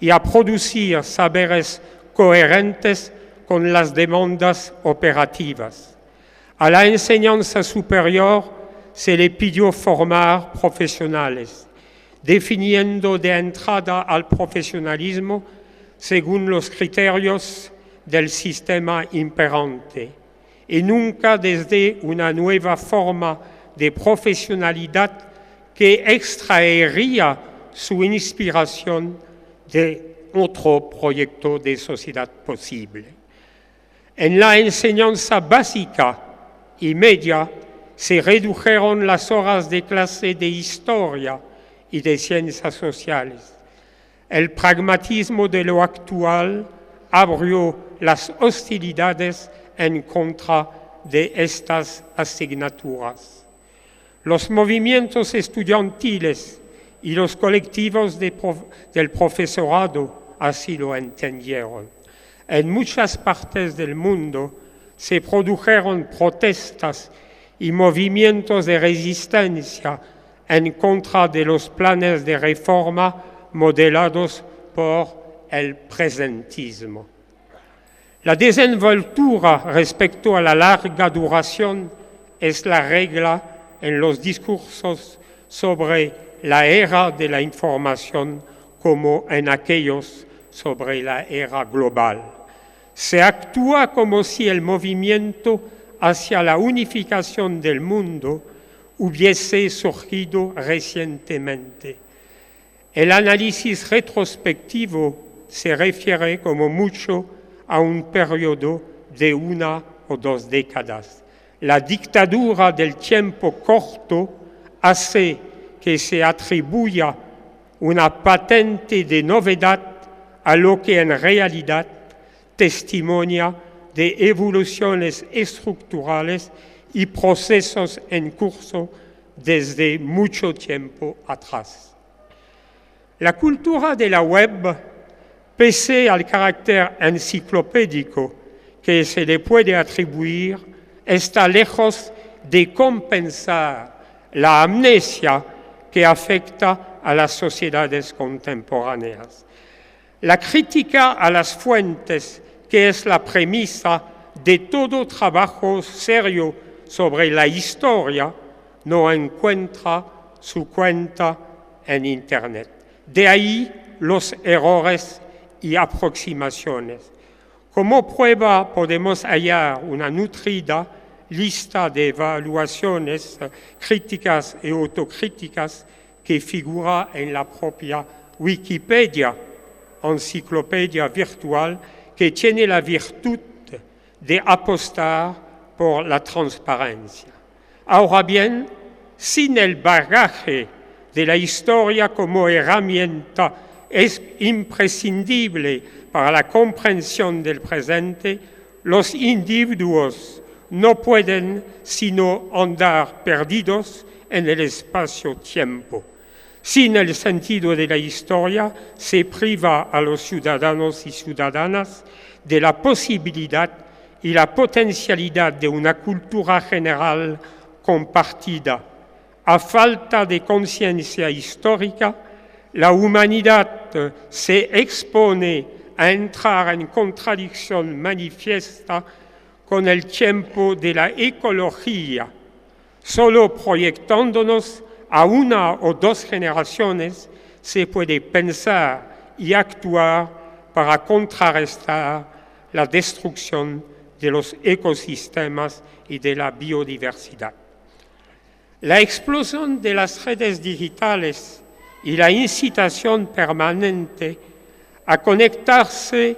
y a producir saberes coherentes con las demandas operativas. A la enseñanza superior se le pidió formar profesionales, definiendo de entrada al profesionalismo según los criterios del sistema imperante y nunca desde una nueva forma de profesionalidad que extraería su inspiración de otro proyecto de sociedad posible. En la enseñanza básica y media se redujeron las horas de clase de historia y de ciencias sociales. El pragmatismo de lo actual abrió las hostilidades en contra de estas asignaturas. Los movimientos estudiantiles y los colectivos del profesorado así lo entendieron. En muchas partes del mundo se produjeron protestas y movimientos de resistencia en contra de los planes de reforma modelados por el presentismo. La desenvoltura respecto a la larga duración es la regla en los discursos sobre la era de la información como en aquellos sobre la era global. Se actúa como si el movimiento hacia la unificación del mundo hubiese surgido recientemente. El análisis retrospectivo se refiere como mucho a un periodo de 1 o 2 décadas. La dictadura del tiempo corto hace que se atribuya una patente de novedad a lo que en realidad testimonia de evoluciones estructurales y procesos en curso desde mucho tiempo atrás. La cultura de la web, pese al carácter enciclopédico que se le puede atribuir, está lejos de compensar la amnesia que afecta a las sociedades contemporáneas. La crítica a las fuentes, que es la premisa de todo trabajo serio sobre la historia, no encuentra su cuenta en Internet. De ahí los errores y aproximaciones. Como prueba podemos hallar una nutrida lista de evaluaciones críticas y autocríticas que figura en la propia Wikipedia, enciclopedia virtual que tiene la virtud de apostar por la transparencia. Ahora bien, sin el bagaje de la historia como herramienta es imprescindible para la comprensión del presente, los individuos no pueden sino andar perdidos en el espacio-tiempo. Sin el sentido de la historia, se priva a los ciudadanos y ciudadanas de la posibilidad y la potencialidad de una cultura general compartida. A falta de conciencia histórica, la humanidad se expone a entrar en contradicción manifiesta con el tiempo de la ecología. Solo proyectándonos a una o dos generaciones se puede pensar y actuar para contrarrestar la destrucción de los ecosistemas y de la biodiversidad. La explosión de las redes digitales y la incitación permanente a conectarse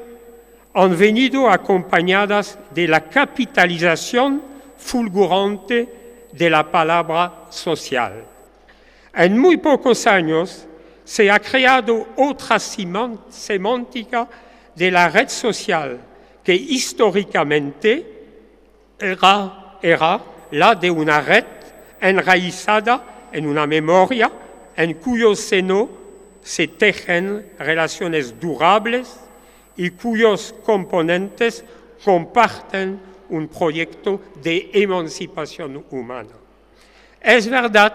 han venido acompañadas de la capitalización fulgurante de la palabra social. En muy pocos años se ha creado otra semántica de la red social que históricamente era la de una red enraizada en una memoria en cuyo seno se tejen relaciones durables y cuyos componentes comparten un proyecto de emancipación humana. Es verdad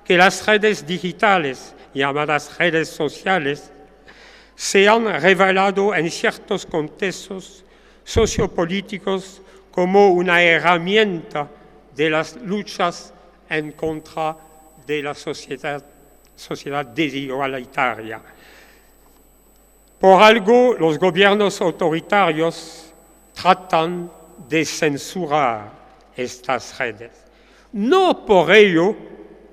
que las redes digitales, llamadas redes sociales, se han revelado en ciertos contextos sociopolíticos como una herramienta de las luchas en contra de la sociedad desigualitaria. Por algo, los gobiernos autoritarios tratan de censurar estas redes. No por ello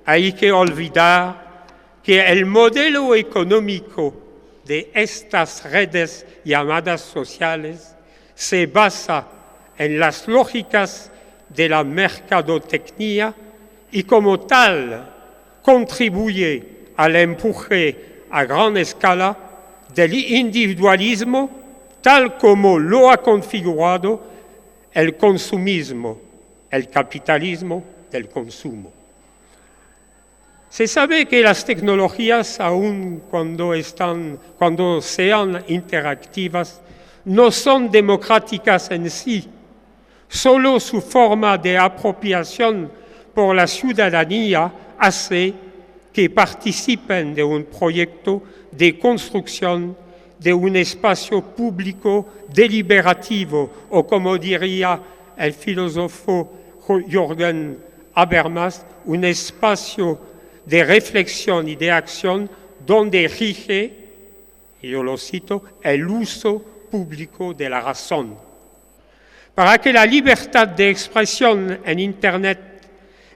hay que olvidar que el modelo económico de estas redes llamadas sociales se basa en las lógicas de la mercadotecnia y como tal contribuye al empuje a gran escala del individualismo tal como lo ha configurado el consumismo, el capitalismo del consumo. Se sabe que las tecnologías, aun cuando sean interactivas, no son democráticas en sí. Solo su forma de apropiación por la ciudadanía hace que participen de un proyecto de construcción de un espacio público deliberativo, o como diría el filósofo Jürgen Habermas, un espacio de reflexión y de acción donde rige, y yo lo cito, el uso público de la razón. Para que la libertad de expresión en Internet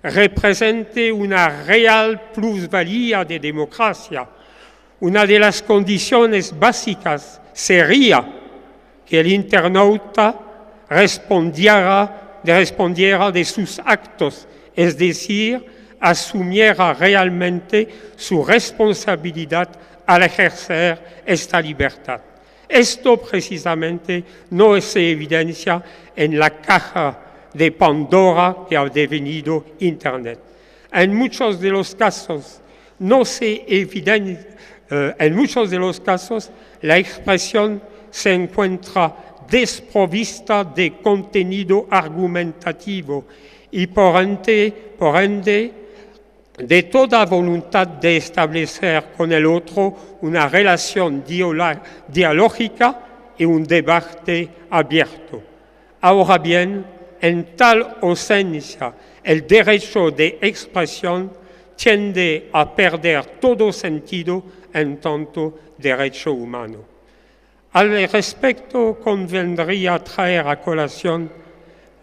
represente una real plusvalía de democracia, una de las condiciones básicas sería que el internauta respondiera de sus actos, es decir, asumiera realmente su responsabilidad al ejercer esta libertad. Esto precisamente no se evidencia en la caja de Pandora que ha devenido Internet. En muchos de los casos no se evidencia, en muchos de los casos la expresión se encuentra desprovista de contenido argumentativo y por ende de toda voluntad de establecer con el otro una relación dialógica y un debate abierto. Ahora bien, en tal ausencia, el derecho de expresión tiende a perder todo sentido en tanto derecho humano. Al respecto, convendría traer a colación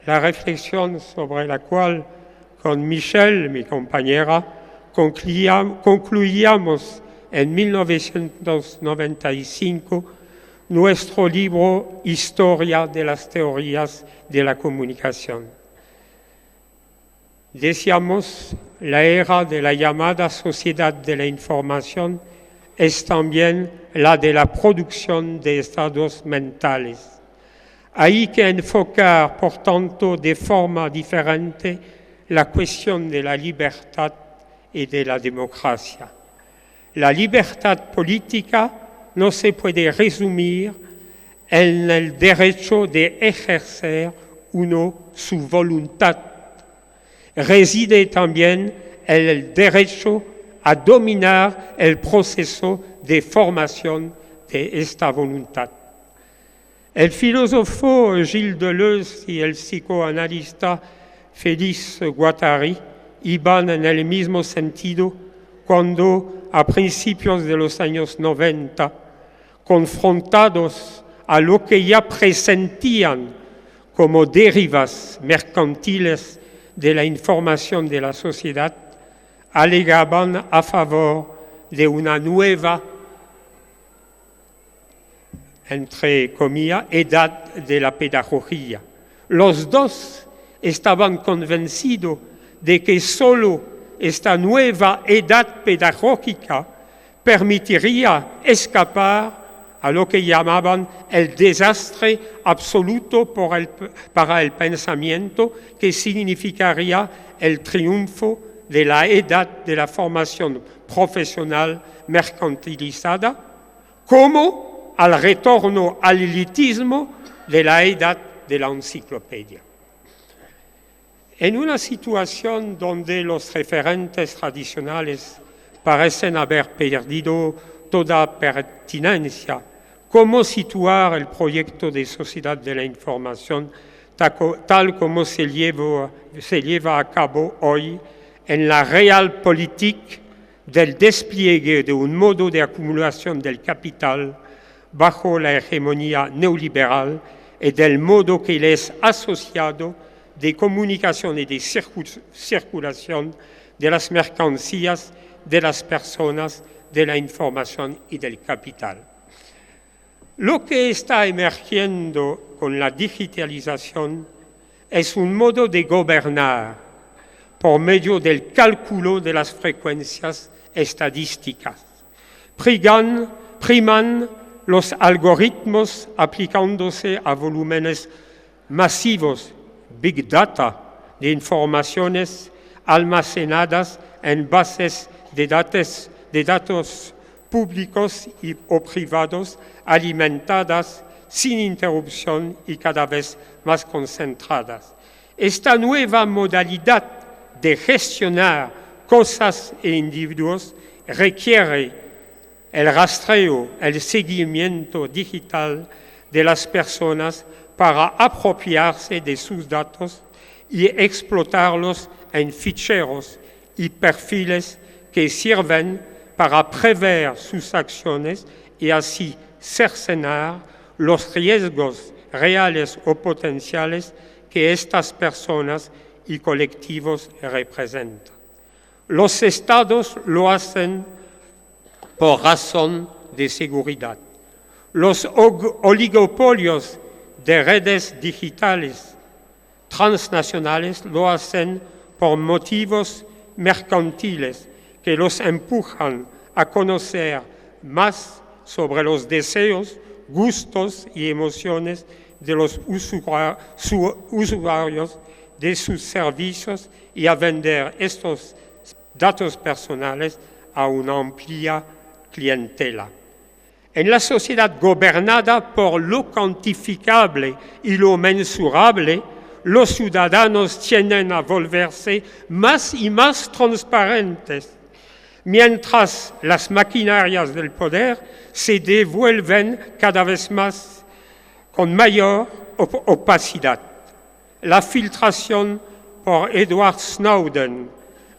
la reflexión sobre la cual con Michelle, mi compañera, concluíamos en 1995 nuestro libro Historia de las teorías de la comunicación. Decíamos, la era de la llamada sociedad de la información es también la de la producción de estados mentales. Hay que enfocar, por tanto, de forma diferente la cuestión de la libertad y de la democracia. La libertad política no se puede resumir en el derecho de ejercer uno su voluntad. Reside también en el derecho a dominar el proceso de formación de esta voluntad. El filósofo Gilles Deleuze y el psicoanalista Félix Guattari iban en el mismo sentido cuando, a principios de los años 90, confrontados a lo que ya presentían como derivas mercantiles de la información de la sociedad, alegaban a favor de una nueva, entre comillas, edad de la pedagogía. Los dos estaban convencidos de que solo esta nueva edad pedagógica permitiría escapar a lo que llamaban el desastre absoluto para el pensamiento, que significaría el triunfo de la edad de la formación profesional mercantilizada, como al retorno al elitismo de la edad de la enciclopedia. En una situación donde los referentes tradicionales parecen haber perdido toda pertinencia, ¿cómo situar el proyecto de sociedad de la información tal como se lleva a cabo hoy en la realpolitik del despliegue de un modo de acumulación del capital bajo la hegemonía neoliberal y del modo que le es asociado de comunicación y de circulación de las mercancías, de las personas, de la información y del capital? Lo que está emergiendo con la digitalización es un modo de gobernar por medio del cálculo de las frecuencias estadísticas. Priman los algoritmos aplicándose a volúmenes masivos, Big Data, de informaciones almacenadas en bases de datos públicos o privados, alimentadas sin interrupción y cada vez más concentradas. Esta nueva modalidad de gestionar cosas e individuos requiere el rastreo, el seguimiento digital de las personas para apropiarse de sus datos y explotarlos en ficheros y perfiles que sirven para prever sus acciones y así cercenar los riesgos reales o potenciales que estas personas y colectivos representan. Los estados lo hacen por razón de seguridad. Los oligopolios de redes digitales transnacionales lo hacen por motivos mercantiles que los empujan a conocer más sobre los deseos, gustos y emociones de los usuarios de sus servicios y a vender estos datos personales a una amplia clientela. En la sociedad gobernada por lo cuantificable y lo mensurable, los ciudadanos tienden a volverse más y más transparentes, mientras las maquinarias del poder se devuelven cada vez más con mayor opacidad. La filtración por Edward Snowden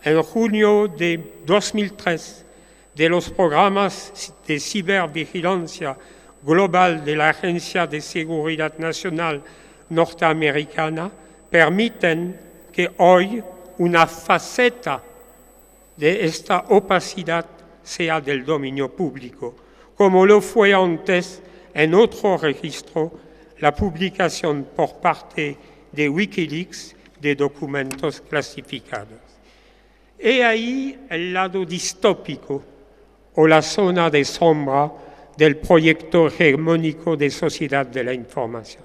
en junio de 2003 de los programas de cibervigilancia global de la Agencia de Seguridad Nacional norteamericana permiten que hoy una faceta de esta opacidad sea del dominio público, como lo fue antes en otro registro, la publicación por parte de Wikileaks de documentos clasificados. He ahí el lado distópico o la zona de sombra del proyecto hegemónico de sociedad de la información.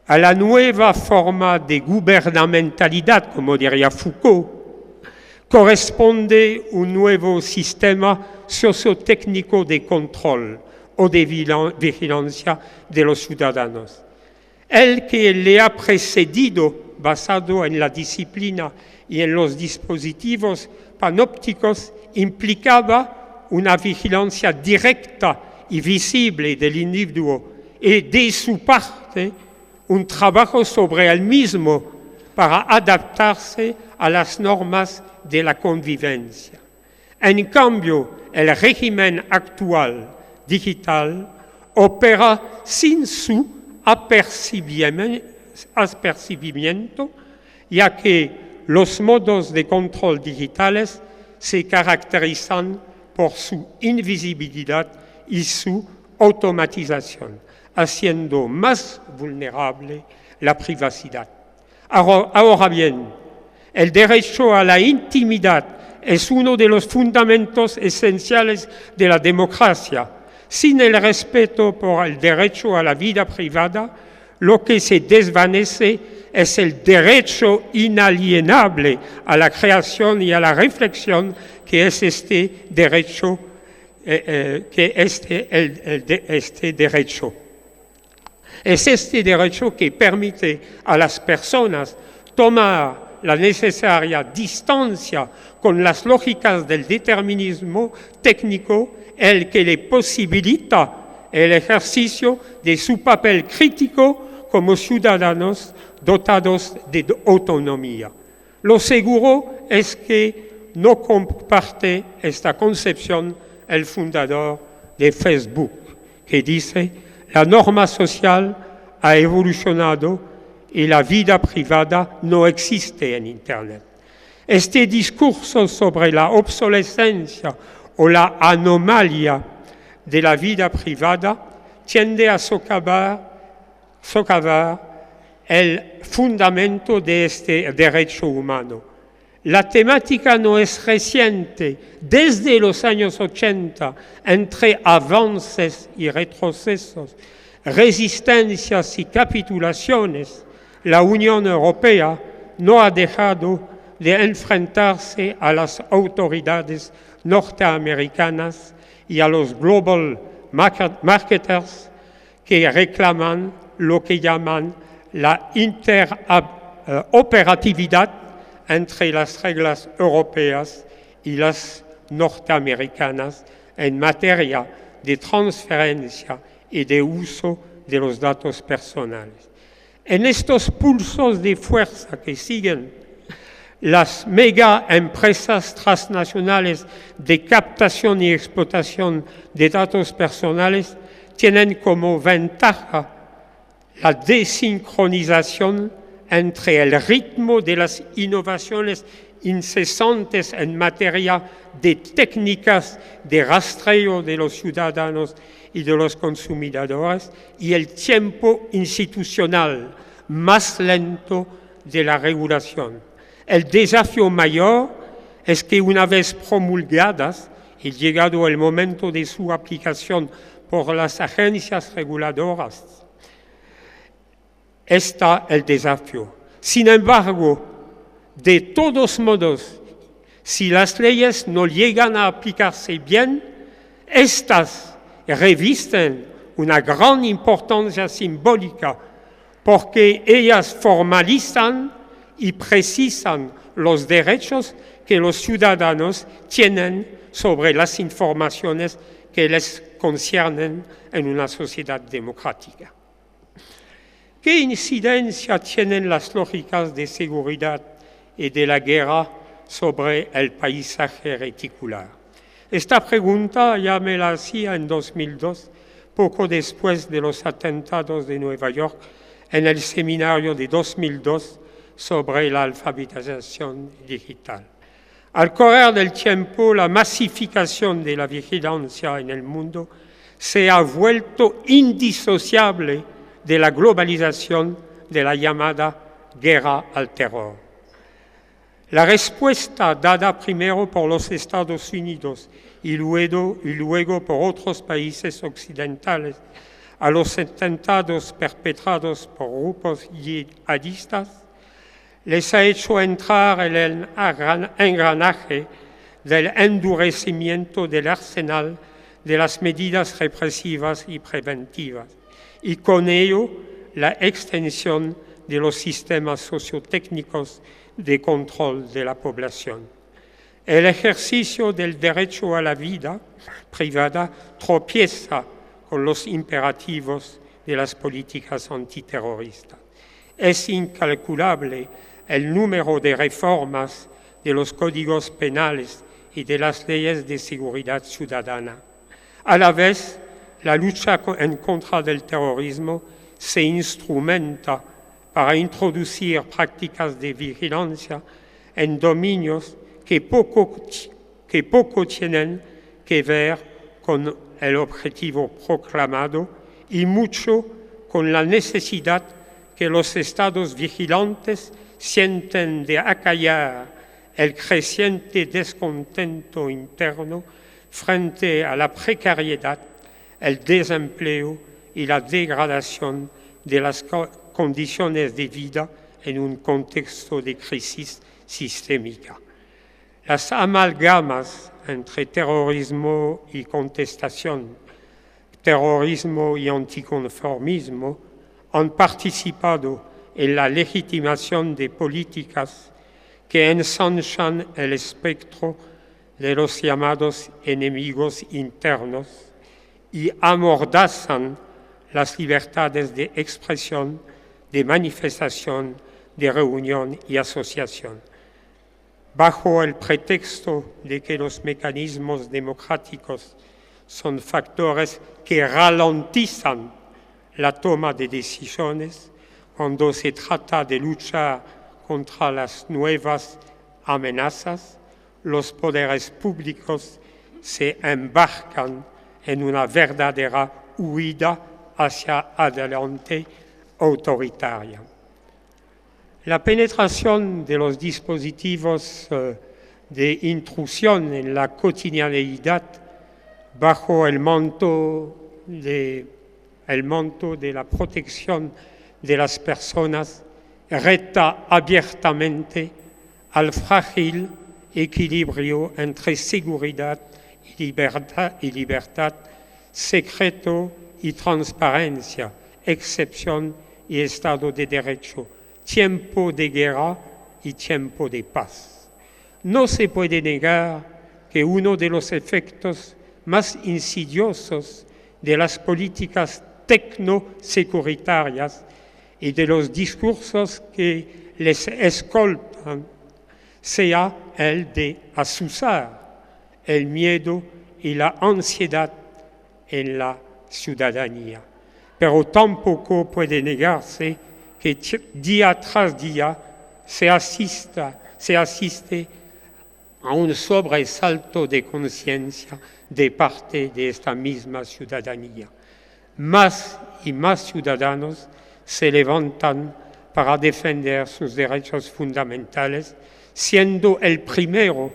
A la nueva forma de gubernamentalidad, como diría Foucault, corresponde un nuevo sistema sociotécnico de control o de vigilancia de los ciudadanos. El que le ha precedido, basado en la disciplina y en los dispositivos panópticos, implicaba una vigilancia directa y visible del individuo y, de su parte, un trabajo sobre él mismo para adaptarse a las normas de la convivencia. En cambio, el régimen actual digital opera sin su apercibimiento, ya que los modos de control digitales se caracterizan por su invisibilidad y su automatización, haciendo más vulnerable la privacidad. Ahora bien, el derecho a la intimidad es uno de los fundamentos esenciales de la democracia. Sin el respeto por el derecho a la vida privada, lo que se desvanece es el derecho inalienable a la creación y a la reflexión que es este derecho. Es este derecho que permite a las personas tomar la necesaria distancia con las lógicas del determinismo técnico, el que le posibilita el ejercicio de su papel crítico como ciudadanos dotados de autonomía. Lo seguro es que no comparte esta concepción el fundador de Facebook, que dice: la norma social ha evolucionado y la vida privada no existe en Internet. Este discurso sobre la obsolescencia o la anomalía de la vida privada tiende a socavar el fundamento de este derecho humano. La temática no es reciente. Desde los años 80, entre avances y retrocesos, resistencias y capitulaciones, la Unión Europea no ha dejado de enfrentarse a las autoridades norteamericanas y a los global marketers que reclaman lo que llaman la interoperatividad entre las reglas europeas y las norteamericanas en materia de transferencia y de uso de los datos personales. En estos pulsos de fuerza que siguen, las mega empresas transnacionales de captación y explotación de datos personales tienen como ventaja la desincronización entre el ritmo de las innovaciones incesantes en materia de técnicas de rastreo de los ciudadanos y de los consumidores y el tiempo institucional más lento de la regulación. El desafío mayor es que una vez promulgadas y llegado el momento de su aplicación por las agencias reguladoras. Está el desafío. Sin embargo, de todos modos, si las leyes no llegan a aplicarse bien, estas revisten una gran importancia simbólica porque ellas formalizan y precisan los derechos que los ciudadanos tienen sobre las informaciones que les conciernen en una sociedad democrática. ¿Qué incidencia tienen las lógicas de seguridad y de la guerra sobre el paisaje reticular? Esta pregunta ya me la hacía en 2002, poco después de los atentados de Nueva York, en el seminario de 2002 sobre la alfabetización digital. Al correr del tiempo, la masificación de la vigilancia en el mundo se ha vuelto indisociable de la globalización de la llamada guerra al terror. La respuesta dada primero por los Estados Unidos y luego por otros países occidentales a los atentados perpetrados por grupos yihadistas les ha hecho entrar en el engranaje del endurecimiento del arsenal de las medidas represivas y preventivas, y con ello la extensión de los sistemas sociotécnicos de control de la población. El ejercicio del derecho a la vida privada tropieza con los imperativos de las políticas antiterroristas. Es incalculable el número de reformas de los códigos penales y de las leyes de seguridad ciudadana. A la vez, la lucha en contra del terrorismo se instrumenta para introducir prácticas de vigilancia en dominios que poco tienen que ver con el objetivo proclamado y mucho con la necesidad que los estados vigilantes sienten de acallar el creciente descontento interno frente a la precariedad, el desempleo y la degradación de las condiciones de vida en un contexto de crisis sistémica. Las amalgamas entre terrorismo y contestación, terrorismo y anticonformismo han participado en la legitimación de políticas que ensanchan el espectro de los llamados enemigos internos y amordazan las libertades de expresión, de manifestación, de reunión y asociación. Bajo el pretexto de que los mecanismos democráticos son factores que ralentizan la toma de decisiones cuando se trata de luchar contra las nuevas amenazas, los poderes públicos se embarcan en una verdadera huida hacia adelante autoritaria. La penetración de los dispositivos de intrusión en la cotidianeidad bajo el manto de la protección de las personas reta abiertamente al frágil equilibrio entre seguridad y libertad, secreto y transparencia, excepción y Estado de Derecho, tiempo de guerra y tiempo de paz. No se puede negar que uno de los efectos más insidiosos de las políticas tecnosecuritarias y de los discursos que les escoltan sea el de azuzar el miedo y la ansiedad en la ciudadanía. Pero tampoco puede negarse que día tras día se asiste a un sobresalto de conciencia de parte de esta misma ciudadanía. Más y más ciudadanos se levantan para defender sus derechos fundamentales, siendo el primero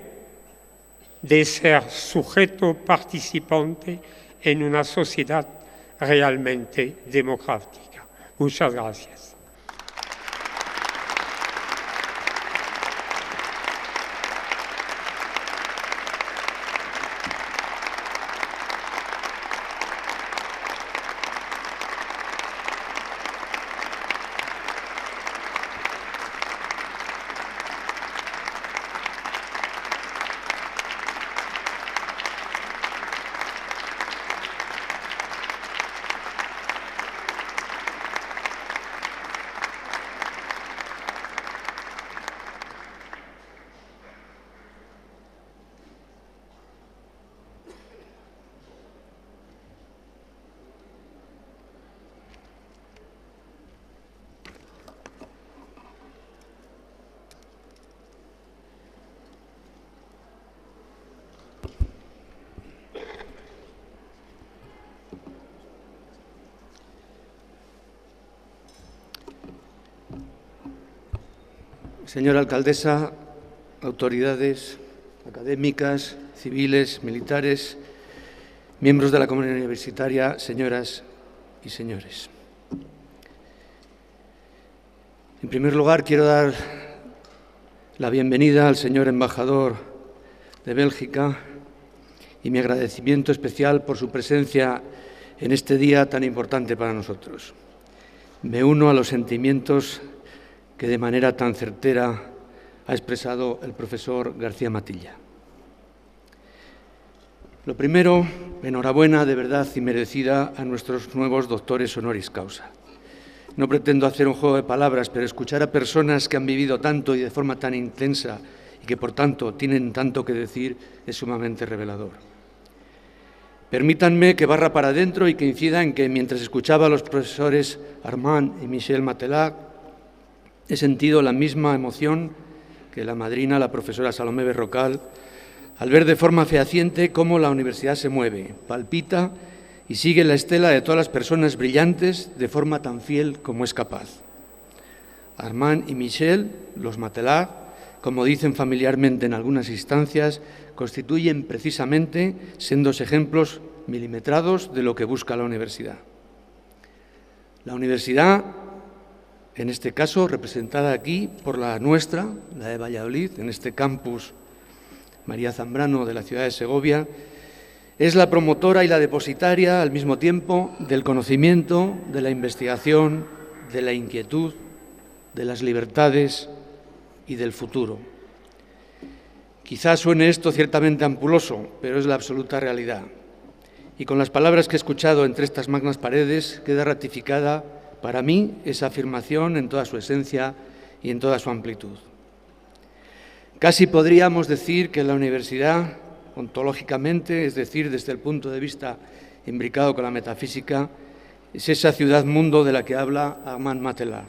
de ser sujeto participante en una sociedad realmente democrática. Muchas gracias. Señora alcaldesa, autoridades académicas, civiles, militares, miembros de la comunidad universitaria, señoras y señores. En primer lugar, quiero dar la bienvenida al señor embajador de Bélgica y mi agradecimiento especial por su presencia en este día tan importante para nosotros. Me uno a los sentimientos que de manera tan certera ha expresado el profesor García Matilla. Lo primero, enhorabuena de verdad y merecida a nuestros nuevos doctores honoris causa. No pretendo hacer un juego de palabras, pero escuchar a personas que han vivido tanto y de forma tan intensa y que, por tanto, tienen tanto que decir es sumamente revelador. Permítanme que barra para adentro y que incida en que, mientras escuchaba a los profesores Armand y Michel Matelar, he sentido la misma emoción que la madrina, la profesora Salomé Berrocal, al ver de forma fehaciente cómo la universidad se mueve, palpita y sigue la estela de todas las personas brillantes de forma tan fiel como es capaz. Armand y Michel, los Matelar, como dicen familiarmente en algunas instancias, constituyen precisamente sendos ejemplos milimetrados de lo que busca la universidad. La universidad, en este caso representada aquí por la nuestra, la de Valladolid, en este campus María Zambrano de la ciudad de Segovia, es la promotora y la depositaria al mismo tiempo del conocimiento, de la investigación, de la inquietud, de las libertades y del futuro. Quizás suene esto ciertamente ampuloso, pero es la absoluta realidad. Y con las palabras que he escuchado entre estas magnas paredes queda ratificada para mí esa afirmación en toda su esencia y en toda su amplitud. Casi podríamos decir que la universidad, ontológicamente, es decir, desde el punto de vista imbricado con la metafísica, es esa ciudad-mundo de la que habla Armand Matelar.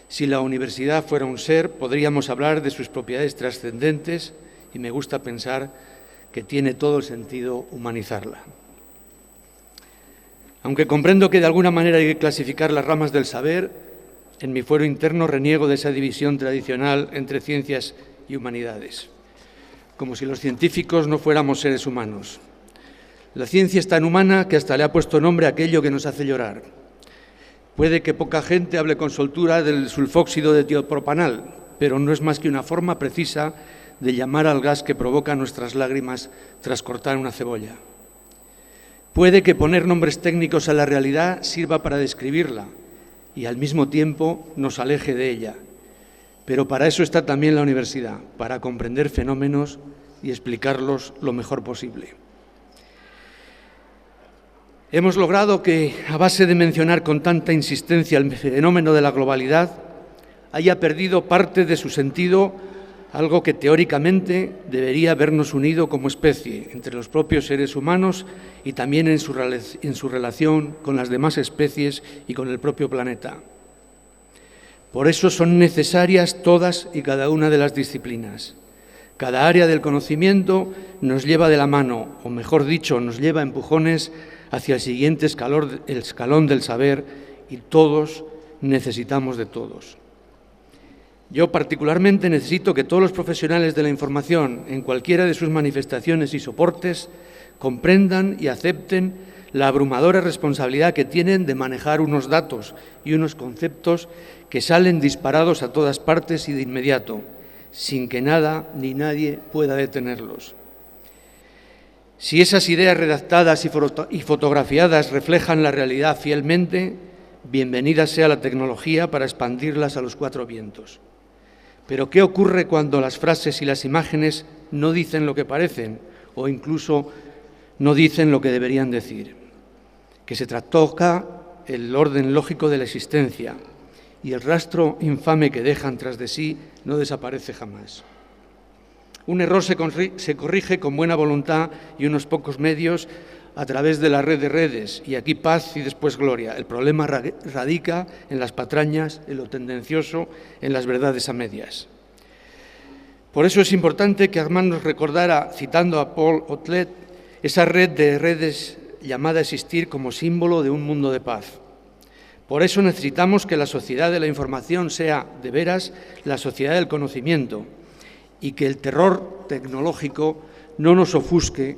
Si la universidad fuera un ser, podríamos hablar de sus propiedades trascendentes y me gusta pensar que tiene todo el sentido humanizarla. Aunque comprendo que de alguna manera hay que clasificar las ramas del saber, en mi fuero interno reniego de esa división tradicional entre ciencias y humanidades, como si los científicos no fuéramos seres humanos. La ciencia es tan humana que hasta le ha puesto nombre a aquello que nos hace llorar. Puede que poca gente hable con soltura del sulfóxido de tiopropanal, pero no es más que una forma precisa de llamar al gas que provoca nuestras lágrimas tras cortar una cebolla. Puede que poner nombres técnicos a la realidad sirva para describirla y al mismo tiempo nos aleje de ella. Pero para eso está también la universidad, para comprender fenómenos y explicarlos lo mejor posible. Hemos logrado que, a base de mencionar con tanta insistencia el fenómeno de la globalidad, haya perdido parte de su sentido, algo que teóricamente debería habernos unido como especie, entre los propios seres humanos y también en su relación con las demás especies y con el propio planeta. Por eso son necesarias todas y cada una de las disciplinas. Cada área del conocimiento nos lleva de la mano, o mejor dicho, nos lleva a empujones hacia el siguiente escalón del saber y todos necesitamos de todos. Yo particularmente necesito que todos los profesionales de la información, en cualquiera de sus manifestaciones y soportes, comprendan y acepten la abrumadora responsabilidad que tienen de manejar unos datos y unos conceptos que salen disparados a todas partes y de inmediato, sin que nada ni nadie pueda detenerlos. Si esas ideas redactadas y fotografiadas reflejan la realidad fielmente, bienvenida sea la tecnología para expandirlas a los cuatro vientos. Pero ¿qué ocurre cuando las frases y las imágenes no dicen lo que parecen o incluso no dicen lo que deberían decir? Que se trastoca el orden lógico de la existencia y el rastro infame que dejan tras de sí no desaparece jamás. Un error se corrige con buena voluntad y unos pocos medios a través de la red de redes, y aquí paz y después gloria. El problema radica en las patrañas, en lo tendencioso, en las verdades a medias. Por eso es importante que Armand nos recordara, citando a Paul Otlet, esa red de redes llamada a existir como símbolo de un mundo de paz. Por eso necesitamos que la sociedad de la información sea, de veras, la sociedad del conocimiento, y que el terror tecnológico no nos ofusque,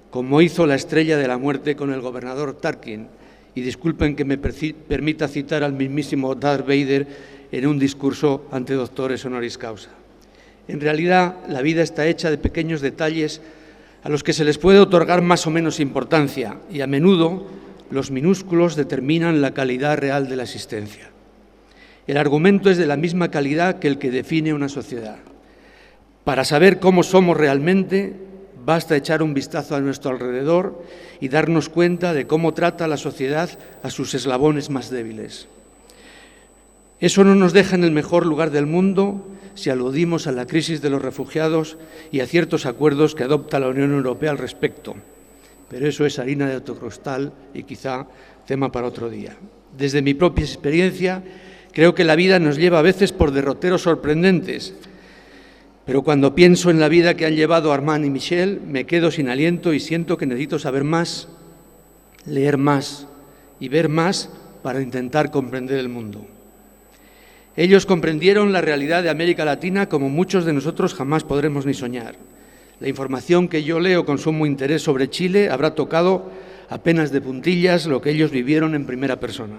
como hizo la estrella de la muerte con el gobernador Tarkin. Y disculpen que me permita citar al mismísimo Darth Vader en un discurso ante doctores honoris causa. En realidad, la vida está hecha de pequeños detalles a los que se les puede otorgar más o menos importancia, y a menudo los minúsculos determinan la calidad real de la existencia. El argumento es de la misma calidad que el que define una sociedad. Para saber cómo somos realmente, basta echar un vistazo a nuestro alrededor y darnos cuenta de cómo trata la sociedad a sus eslabones más débiles. Eso no nos deja en el mejor lugar del mundo si aludimos a la crisis de los refugiados y a ciertos acuerdos que adopta la Unión Europea al respecto. Pero eso es harina de otro costal y quizá tema para otro día. Desde mi propia experiencia, creo que la vida nos lleva a veces por derroteros sorprendentes. Pero cuando pienso en la vida que han llevado Armand y Michel, me quedo sin aliento y siento que necesito saber más, leer más y ver más para intentar comprender el mundo. Ellos comprendieron la realidad de América Latina como muchos de nosotros jamás podremos ni soñar. La información que yo leo con sumo interés sobre Chile habrá tocado apenas de puntillas lo que ellos vivieron en primera persona.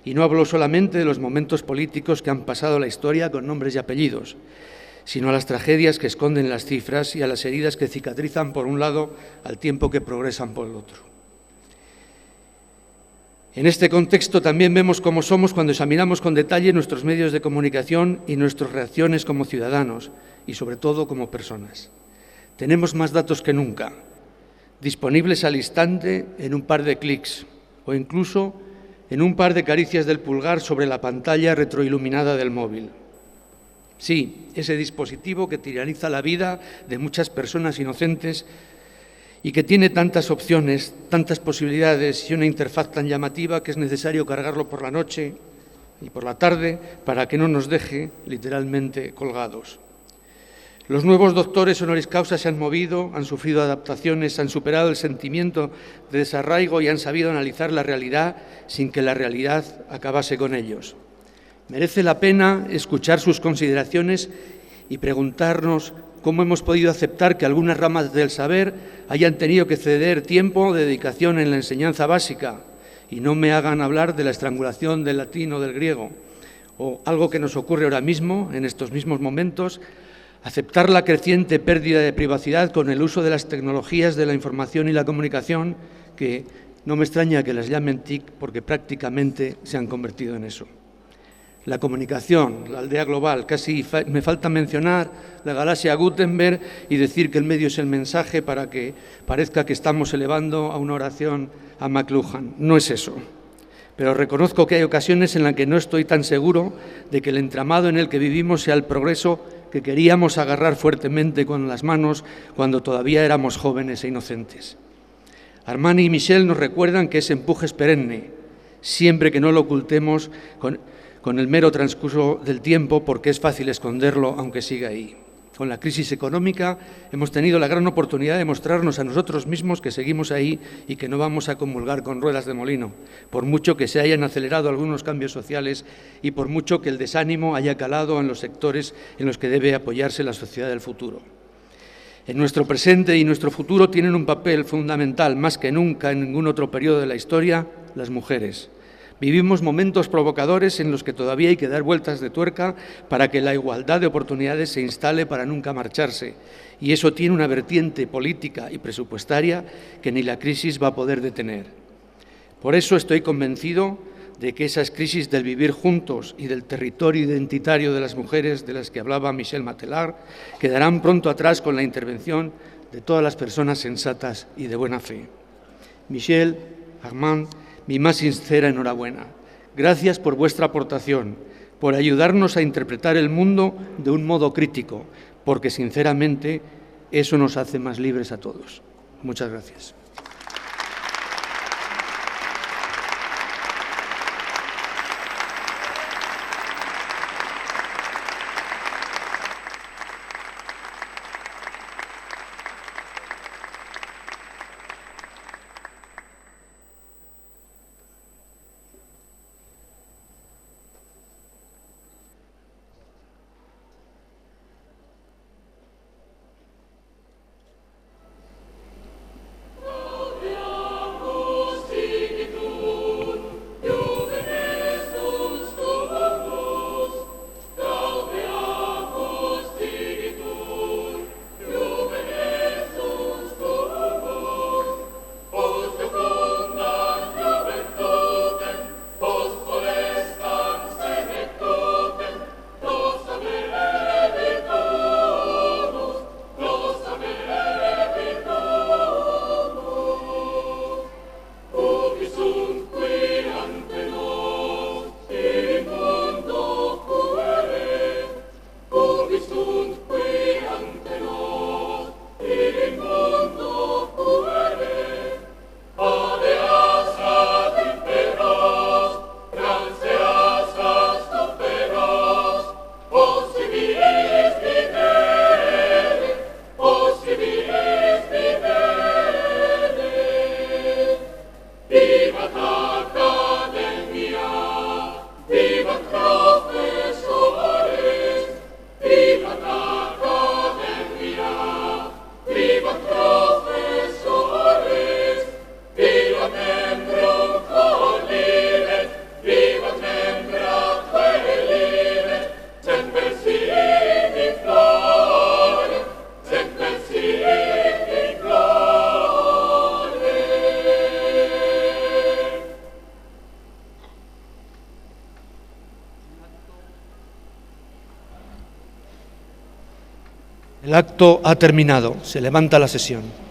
Y no hablo solamente de los momentos políticos que han pasado a la historia con nombres y apellidos, sino a las tragedias que esconden las cifras y a las heridas que cicatrizan por un lado al tiempo que progresan por el otro. En este contexto también vemos cómo somos cuando examinamos con detalle nuestros medios de comunicación y nuestras reacciones como ciudadanos y sobre todo como personas. Tenemos más datos que nunca, disponibles al instante en un par de clics o incluso en un par de caricias del pulgar sobre la pantalla retroiluminada del móvil. Sí, ese dispositivo que tiraniza la vida de muchas personas inocentes y que tiene tantas opciones, tantas posibilidades y una interfaz tan llamativa que es necesario cargarlo por la noche y por la tarde para que no nos deje literalmente colgados. Los nuevos doctores honoris causa se han movido, han sufrido adaptaciones, han superado el sentimiento de desarraigo y han sabido analizar la realidad sin que la realidad acabase con ellos. Merece la pena escuchar sus consideraciones y preguntarnos cómo hemos podido aceptar que algunas ramas del saber hayan tenido que ceder tiempo de dedicación en la enseñanza básica y no me hagan hablar de la estrangulación del latín o del griego, o algo que nos ocurre ahora mismo, en estos mismos momentos, aceptar la creciente pérdida de privacidad con el uso de las tecnologías de la información y la comunicación, que no me extraña que las llamen TIC porque prácticamente se han convertido en eso. La comunicación, la aldea global, casi me falta mencionar la galaxia Gutenberg y decir que el medio es el mensaje para que parezca que estamos elevando a una oración a McLuhan. No es eso. Pero reconozco que hay ocasiones en las que no estoy tan seguro de que el entramado en el que vivimos sea el progreso que queríamos agarrar fuertemente con las manos cuando todavía éramos jóvenes e inocentes. Armand y Michel nos recuerdan que ese empuje es perenne, siempre que no lo ocultemos con el mero transcurso del tiempo, porque es fácil esconderlo aunque siga ahí. Con la crisis económica hemos tenido la gran oportunidad de mostrarnos a nosotros mismos que seguimos ahí y que no vamos a comulgar con ruedas de molino, por mucho que se hayan acelerado algunos cambios sociales y por mucho que el desánimo haya calado en los sectores en los que debe apoyarse la sociedad del futuro. En nuestro presente y nuestro futuro tienen un papel fundamental, más que nunca en ningún otro periodo de la historia, las mujeres. Vivimos momentos provocadores en los que todavía hay que dar vueltas de tuerca para que la igualdad de oportunidades se instale para nunca marcharse. Y eso tiene una vertiente política y presupuestaria que ni la crisis va a poder detener. Por eso estoy convencido de que esas crisis del vivir juntos y del territorio identitario de las mujeres de las que hablaba Michel Matelar quedarán pronto atrás con la intervención de todas las personas sensatas y de buena fe. Michel, Armand, mi más sincera enhorabuena. Gracias por vuestra aportación, por ayudarnos a interpretar el mundo de un modo crítico, porque sinceramente eso nos hace más libres a todos. Muchas gracias. El acto ha terminado. Se levanta la sesión.